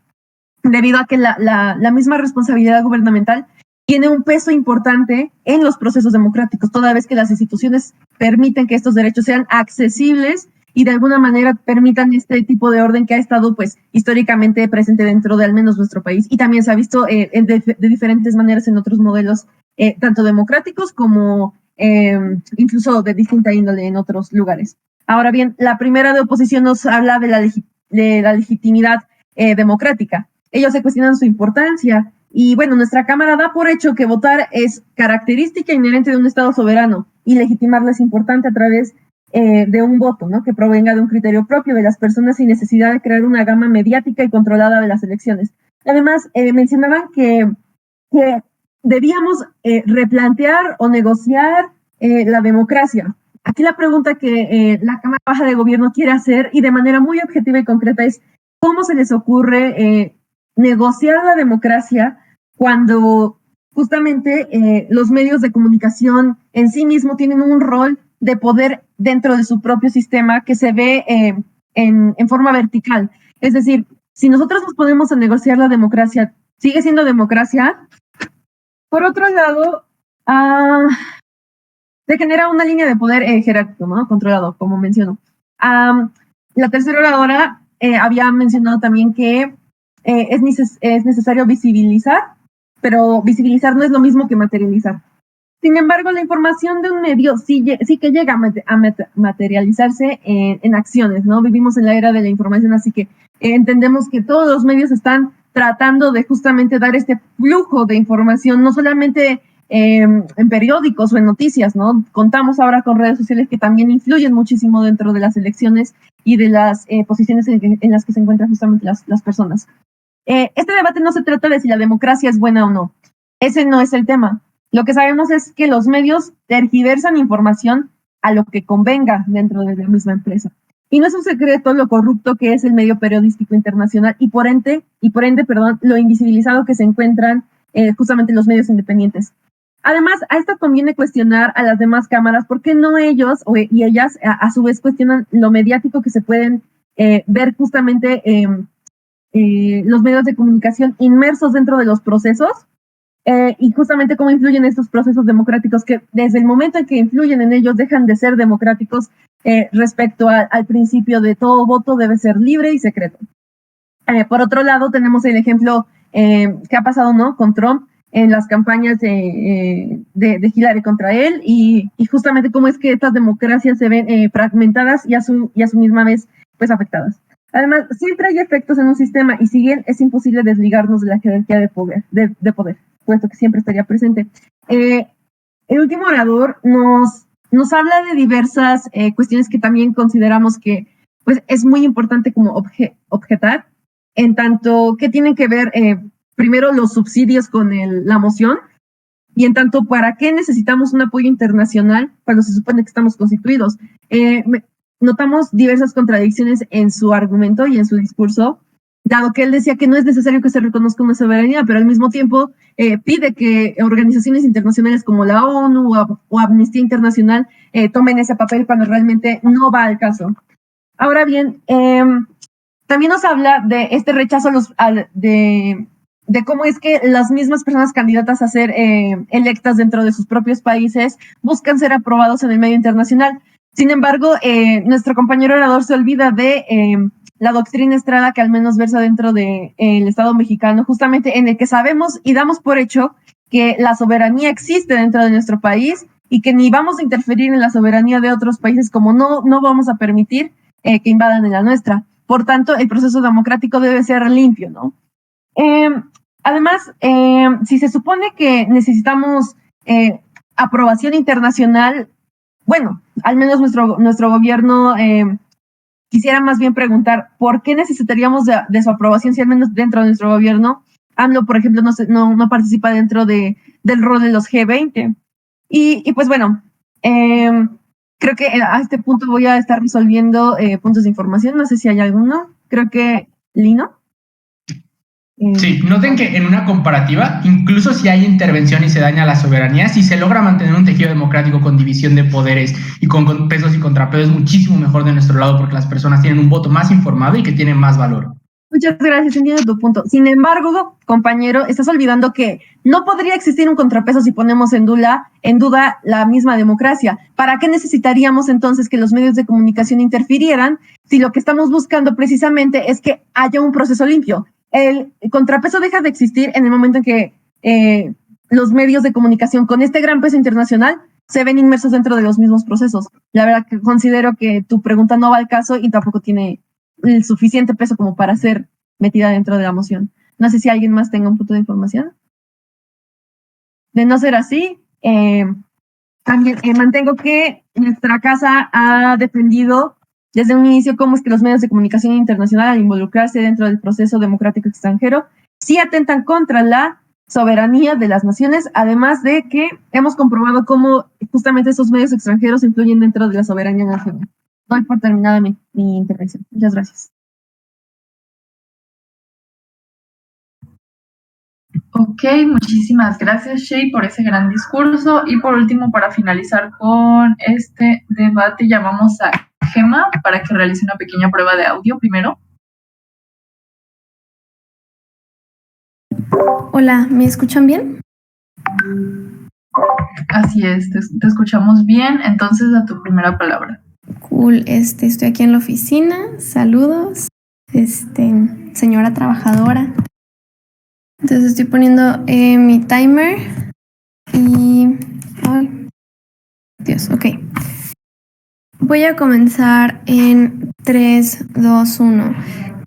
debido a que la misma responsabilidad gubernamental tiene un peso importante en los procesos democráticos, toda vez que las instituciones permiten que estos derechos sean accesibles y de alguna manera permitan este tipo de orden que ha estado pues históricamente presente dentro de al menos nuestro país, y también se ha visto de diferentes maneras en otros modelos, tanto democráticos como incluso de distinta índole en otros lugares. Ahora bien, la primera de oposición nos habla de la legitimidad democrática. Ellos se cuestionan su importancia y bueno, nuestra Cámara da por hecho que votar es característica inherente de un Estado soberano y legitimarla es importante a través de un voto, ¿no? Que provenga de un criterio propio de las personas sin necesidad de crear una gama mediática y controlada de las elecciones. Además, mencionaban que debíamos replantear o negociar la democracia. Aquí la pregunta que la Cámara Baja de Gobierno quiere hacer, y de manera muy objetiva y concreta, es ¿cómo se les ocurre negociar la democracia cuando justamente los medios de comunicación en sí mismos tienen un rol de poder dentro de su propio sistema que se ve en forma vertical? Es decir, si nosotros nos ponemos a negociar la democracia, ¿sigue siendo democracia? Por otro lado, se genera una línea de poder jerárquico, ¿no? Controlado, como menciono. La tercera oradora había mencionado también que es necesario visibilizar, pero visibilizar no es lo mismo que materializar. Sin embargo, la información de un medio sí que llega a materializarse en acciones, ¿no? Vivimos en la era de la información, así que entendemos que todos los medios están tratando de justamente dar este flujo de información, no solamente en periódicos o en noticias, ¿no? Contamos ahora con redes sociales que también influyen muchísimo dentro de las elecciones y de las posiciones en las que se encuentran justamente las personas. Este debate no se trata de si la democracia es buena o no. Ese no es el tema. Lo que sabemos es que los medios tergiversan información a lo que convenga dentro de la misma empresa. Y no es un secreto lo corrupto que es el medio periodístico internacional y por ende, lo invisibilizado que se encuentran justamente los medios independientes. Además, a esto conviene cuestionar a las demás cámaras, porque no ellos y ellas a su vez cuestionan lo mediático que se pueden ver justamente los medios de comunicación inmersos dentro de los procesos y justamente cómo influyen estos procesos democráticos que desde el momento en que influyen en ellos dejan de ser democráticos respecto al principio de todo voto debe ser libre y secreto. Por otro lado, tenemos el ejemplo que ha pasado, ¿no?, con Trump en las campañas de Hillary contra él y justamente cómo es que estas democracias se ven fragmentadas y a su misma vez pues afectadas. Además, siempre hay efectos en un sistema y si bien es imposible desligarnos de la jerarquía de poder, puesto que siempre estaría presente. El último orador nos habla de diversas cuestiones que también consideramos que pues, es muy importante como objetar, en tanto que tienen que ver primero los subsidios con la moción, y en tanto para qué necesitamos un apoyo internacional cuando se supone que estamos constituidos. Notamos diversas contradicciones en su argumento y en su discurso, dado que él decía que no es necesario que se reconozca una soberanía, pero al mismo tiempo pide que organizaciones internacionales como la ONU o Amnistía Internacional tomen ese papel cuando realmente no va al caso. Ahora bien, también nos habla de este rechazo de cómo es que las mismas personas candidatas a ser electas dentro de sus propios países buscan ser aprobados en el medio internacional. Sin embargo, nuestro compañero orador se olvida de la doctrina Estrada, que al menos versa dentro del Estado mexicano, justamente en el que sabemos y damos por hecho que la soberanía existe dentro de nuestro país y que ni vamos a interferir en la soberanía de otros países, como no vamos a permitir que invadan en la nuestra. Por tanto, el proceso democrático debe ser limpio, ¿no? Además, si se supone que necesitamos aprobación internacional, bueno, al menos nuestro gobierno quisiera más bien preguntar ¿por qué necesitaríamos de su aprobación si al menos dentro de nuestro gobierno AMLO, por ejemplo, no participa dentro del rol de los G20? Y pues bueno, creo que a este punto voy a estar resolviendo puntos de información. No sé si hay alguno. Creo que Lino. Sí, noten que en una comparativa, incluso si hay intervención y se daña la soberanía, si se logra mantener un tejido democrático con división de poderes y con pesos y contrapesos, es muchísimo mejor de nuestro lado porque las personas tienen un voto más informado y que tiene más valor. Muchas gracias, entiendo tu punto. Sin embargo, compañero, estás olvidando que no podría existir un contrapeso si ponemos en duda la misma democracia. ¿Para qué necesitaríamos entonces que los medios de comunicación interfirieran si lo que estamos buscando precisamente es que haya un proceso limpio? El contrapeso deja de existir en el momento en que los medios de comunicación con este gran peso internacional se ven inmersos dentro de los mismos procesos. La verdad que considero que tu pregunta no va al caso y tampoco tiene el suficiente peso como para ser metida dentro de la moción. No sé si alguien más tenga un punto de información. De no ser así, también mantengo que nuestra casa ha defendido desde un inicio cómo es que los medios de comunicación internacional, al involucrarse dentro del proceso democrático extranjero, sí atentan contra la soberanía de las naciones, además de que hemos comprobado cómo justamente esos medios extranjeros influyen dentro de la soberanía nacional. Doy por terminada mi intervención. Muchas gracias. Ok, muchísimas gracias, Shay, por ese gran discurso. Y por último, para finalizar con este debate, llamamos a Gema para que realice una pequeña prueba de audio primero. Hola, ¿me escuchan bien? Así es, te escuchamos bien. Entonces, a tu primera palabra. Cool, estoy aquí en la oficina. Saludos, señora trabajadora. Entonces estoy poniendo mi timer y... Ay, Dios, ok. Voy a comenzar en 3, 2, 1.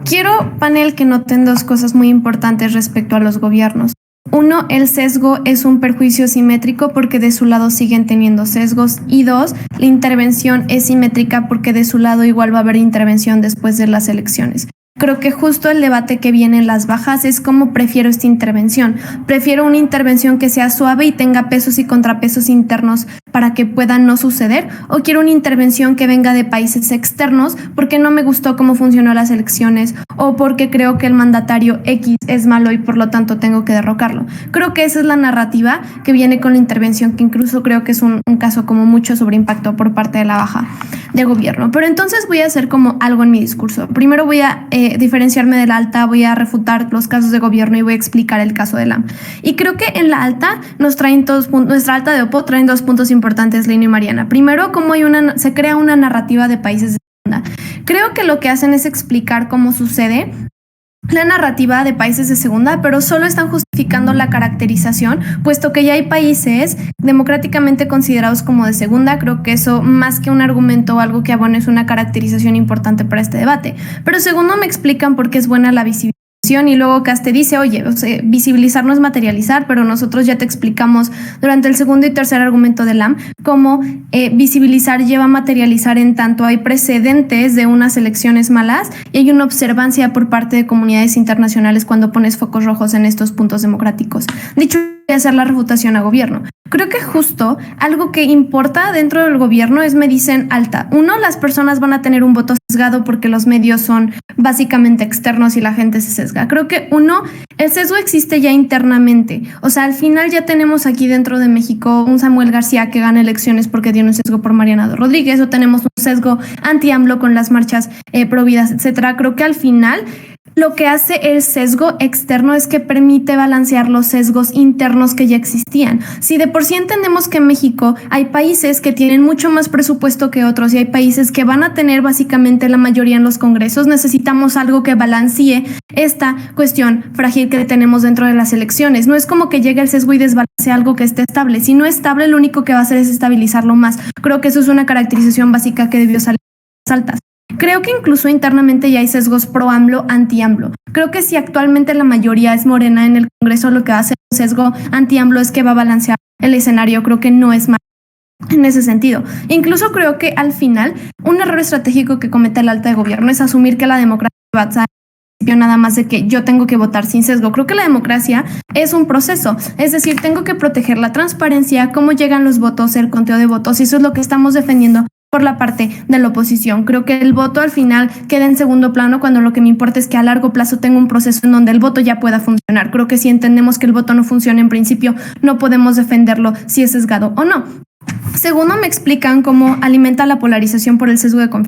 Quiero, panel, que noten dos cosas muy importantes respecto a los gobiernos. Uno, el sesgo es un perjuicio simétrico porque de su lado siguen teniendo sesgos. Y dos, la intervención es simétrica porque de su lado igual va a haber intervención después de las elecciones. Creo que justo el debate que viene en las bajas es cómo prefiero esta intervención. Prefiero una intervención que sea suave y tenga pesos y contrapesos internos para que pueda no suceder, o quiero una intervención que venga de países externos porque no me gustó cómo funcionó las elecciones o porque creo que el mandatario X es malo y por lo tanto tengo que derrocarlo. Creo que esa es la narrativa que viene con la intervención, que incluso creo que es un caso como mucho sobre impacto por parte de la baja de gobierno. Pero entonces voy a hacer como algo en mi discurso. Primero voy a diferenciarme de la alta, voy a refutar los casos de gobierno y voy a explicar el caso de LAM. Y creo que en la alta nuestra alta de OPO traen dos puntos importantes, Lino y Mariana. Primero, cómo se crea una narrativa de países de segunda. Creo que lo que hacen es explicar cómo sucede la narrativa de países de segunda, pero solo están justificando la caracterización, puesto que ya hay países democráticamente considerados como de segunda. Creo que eso, más que un argumento o algo que abone, es una caracterización importante para este debate. Pero segundo, me explican por qué es buena la visibilización. Y luego Caste dice, oye, visibilizar no es materializar, pero nosotros ya te explicamos durante el segundo y tercer argumento de LAM cómo visibilizar lleva a materializar, en tanto hay precedentes de unas elecciones malas y hay una observancia por parte de comunidades internacionales cuando pones focos rojos en estos puntos democráticos. Dicho, voy a hacer la refutación a gobierno. Creo que justo algo que importa dentro del gobierno es, me dicen, alta. Uno, las personas van a tener un voto sesgado porque los medios son básicamente externos y la gente se sesga. Creo que el sesgo existe ya internamente. O sea, al final ya tenemos aquí dentro de México un Samuel García que gana elecciones porque tiene un sesgo por Mariana Rodríguez, o tenemos un sesgo anti-AMLO con las marchas prohibidas, etcétera. Creo que al final lo que hace el sesgo externo es que permite balancear los sesgos internos que ya existían. Si de por sí entendemos que en México hay países que tienen mucho más presupuesto que otros y hay países que van a tener básicamente la mayoría en los congresos, necesitamos algo que balancee esta cuestión frágil que tenemos dentro de las elecciones. No es como que llegue el sesgo y desbalancee algo que esté estable. Si no es estable, lo único que va a hacer es estabilizarlo más. Creo que eso es una caracterización básica que debió salir más altas. Creo que incluso internamente ya hay sesgos pro-AMLO, anti-AMLO. Creo que si actualmente la mayoría es morena en el Congreso, lo que va a hacer un sesgo anti-AMLO es que va a balancear el escenario. Creo que no es mal en ese sentido. Incluso creo que al final un error estratégico que comete el alta de gobierno es asumir que la democracia va a nada más de que yo tengo que votar sin sesgo. Creo que la democracia es un proceso, es decir, tengo que proteger la transparencia, cómo llegan los votos, el conteo de votos, y eso es lo que estamos defendiendo por la parte de la oposición. Creo que el voto al final queda en segundo plano cuando lo que me importa es que a largo plazo tenga un proceso en donde el voto ya pueda funcionar. Creo que si entendemos que el voto no funciona en principio, no podemos defenderlo si es sesgado o no. Segundo, me explican cómo alimenta la polarización por el sesgo de confianza.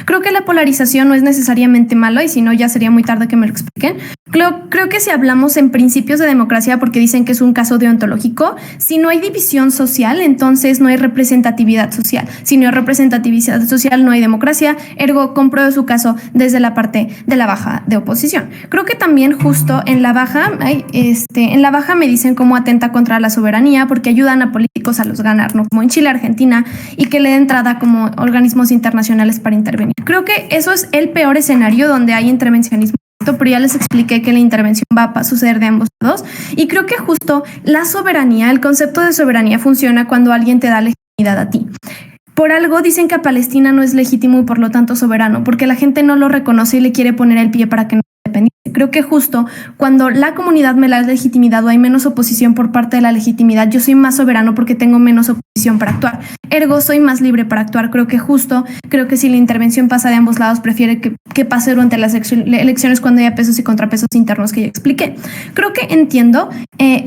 Creo que la polarización no es necesariamente malo, y si no ya sería muy tarde que me lo expliquen. Creo que si hablamos en principios de democracia, porque dicen que es un caso deontológico, si no hay división social, entonces no hay representatividad social. Si no hay representatividad social, no hay democracia. Ergo, compruebo su caso desde la parte de la baja de oposición. Creo que también justo en la baja me dicen cómo atenta contra la soberanía, porque ayudan a políticos a los ganar, ¿no? Como en Chile, Argentina, y que le dé entrada como organismos internacionales para intervenir. Creo que eso es el peor escenario donde hay intervencionismo, pero ya les expliqué que la intervención va a suceder de ambos lados, y creo que justo la soberanía, el concepto de soberanía funciona cuando alguien te da legitimidad a ti. Por algo dicen que Palestina no es legítimo y por lo tanto soberano, porque la gente no lo reconoce y le quiere poner el pie para que no sea independiente. Creo que justo cuando la comunidad me da legitimidad o hay menos oposición por parte de la legitimidad, yo soy más soberano porque tengo menos oposición para actuar. Ergo, soy más libre para actuar. Creo que si la intervención pasa de ambos lados, prefiere que pase durante las elecciones cuando haya pesos y contrapesos internos que ya expliqué. Creo que entiendo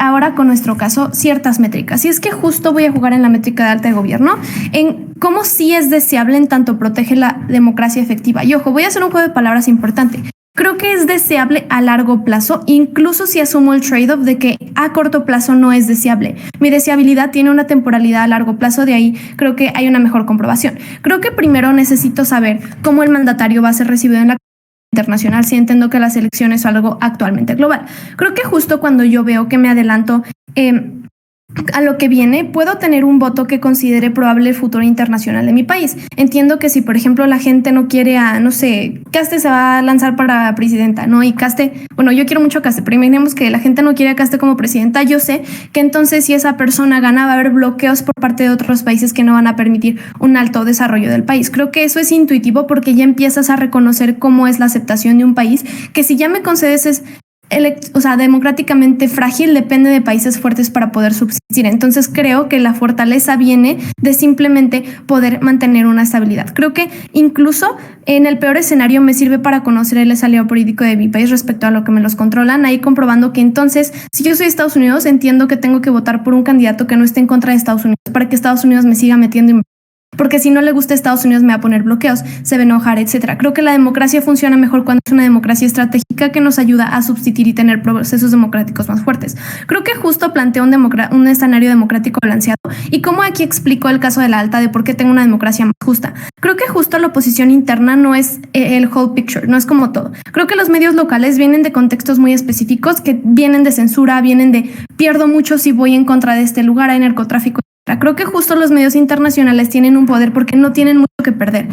ahora con nuestro caso ciertas métricas. Y es que justo voy a jugar en la métrica de alta de gobierno, en cómo sí es deseable en tanto protege la democracia efectiva. Y ojo, voy a hacer un juego de palabras importante. Creo que es deseable a largo plazo, incluso si asumo el trade-off de que a corto plazo no es deseable. Mi deseabilidad tiene una temporalidad a largo plazo, de ahí creo que hay una mejor comprobación. Creo que primero necesito saber cómo el mandatario va a ser recibido en la internacional, si entiendo que las elecciones son algo actualmente global. Creo que justo cuando yo veo que me adelanto a lo que viene, puedo tener un voto que considere probable el futuro internacional de mi país. Entiendo que si, por ejemplo, la gente no quiere Caste se va a lanzar para presidenta, ¿no? Y Caste, yo quiero mucho a Caste, pero imaginemos que la gente no quiere a Caste como presidenta. Yo sé que entonces si esa persona gana, va a haber bloqueos por parte de otros países que no van a permitir un alto desarrollo del país. Creo que eso es intuitivo porque ya empiezas a reconocer cómo es la aceptación de un país, que si ya me concedes democráticamente frágil, depende de países fuertes para poder subsistir. Entonces creo que la fortaleza viene de simplemente poder mantener una estabilidad. Creo que incluso en el peor escenario me sirve para conocer el aliado político de mi país respecto a lo que me los controlan, ahí comprobando que entonces, si yo soy de Estados Unidos, entiendo que tengo que votar por un candidato que no esté en contra de Estados Unidos para que Estados Unidos me siga metiendo porque si no le gusta a Estados Unidos me va a poner bloqueos, se va a enojar, etcétera. Creo que la democracia funciona mejor cuando es una democracia estratégica que nos ayuda a subsistir y tener procesos democráticos más fuertes. Creo que justo planteo un escenario democrático balanceado, y como aquí explico el caso de la alta de por qué tengo una democracia más justa. Creo que justo la oposición interna no es el whole picture, no es como todo. Creo que los medios locales vienen de contextos muy específicos, que vienen de censura, vienen de pierdo mucho si voy en contra de este lugar, hay narcotráfico. Creo que justo los medios internacionales tienen un poder porque no tienen mucho que perder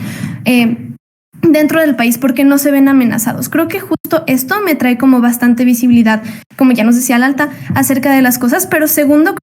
dentro del país, porque no se ven amenazados. Creo que justo esto me trae como bastante visibilidad, como ya nos decía la alta, acerca de las cosas. Pero segundo, en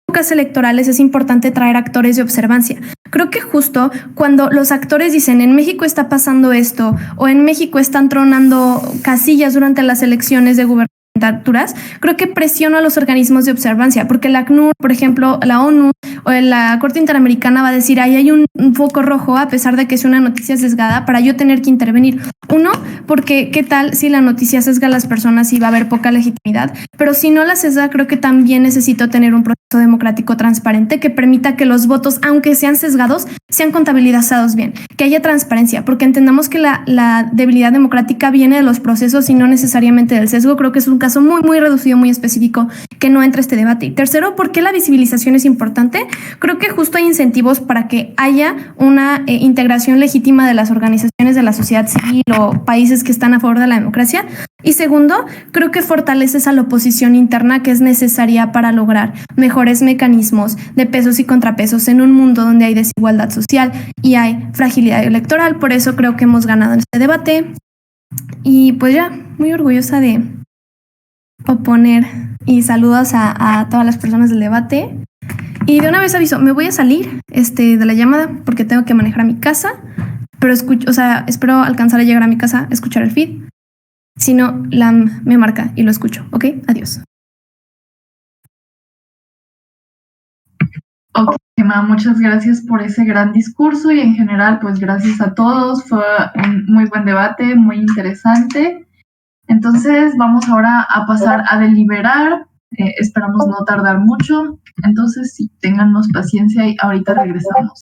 épocas electorales es importante traer actores de observancia. Creo que justo cuando los actores dicen en México está pasando esto, o en México están tronando casillas durante las elecciones de gubernaturas, creo que presiono a los organismos de observancia, porque la ACNUR, por ejemplo, la ONU o la Corte Interamericana va a decir, ahí hay un foco rojo, a pesar de que es una noticia sesgada, para yo tener que intervenir. Uno, porque qué tal si la noticia sesga a las personas y va a haber poca legitimidad, pero si no la sesga, creo que también necesito tener un proceso democrático transparente que permita que los votos, aunque sean sesgados, sean contabilizados bien, que haya transparencia, porque entendamos que la debilidad democrática viene de los procesos y no necesariamente del sesgo. Creo que es un caso muy, muy reducido, muy específico, que no entra este debate. Y tercero, ¿por qué la visibilización es importante? Creo que justo hay incentivos para que haya una integración legítima de las organizaciones de la sociedad civil o países que están a favor de la democracia. Y segundo, creo que fortaleces a la oposición interna, que es necesaria para lograr mejores mecanismos de pesos y contrapesos en un mundo donde hay desigualdad social y hay fragilidad electoral. Por eso creo que hemos ganado en este debate. Y pues ya, muy orgullosa de oponer, y saludos a todas las personas del debate. Y de una vez aviso, me voy a salir de la llamada porque tengo que manejar a mi casa, pero espero alcanzar a llegar a mi casa, escuchar el feed. Si no, LAM me marca y lo escucho. ¿Ok? Adiós. Ok, Emma, muchas gracias por ese gran discurso, y en general, pues gracias a todos. Fue un muy buen debate, muy interesante. Entonces vamos ahora a pasar a deliberar. Esperamos no tardar mucho. Entonces, sí, téngannos paciencia y ahorita regresamos.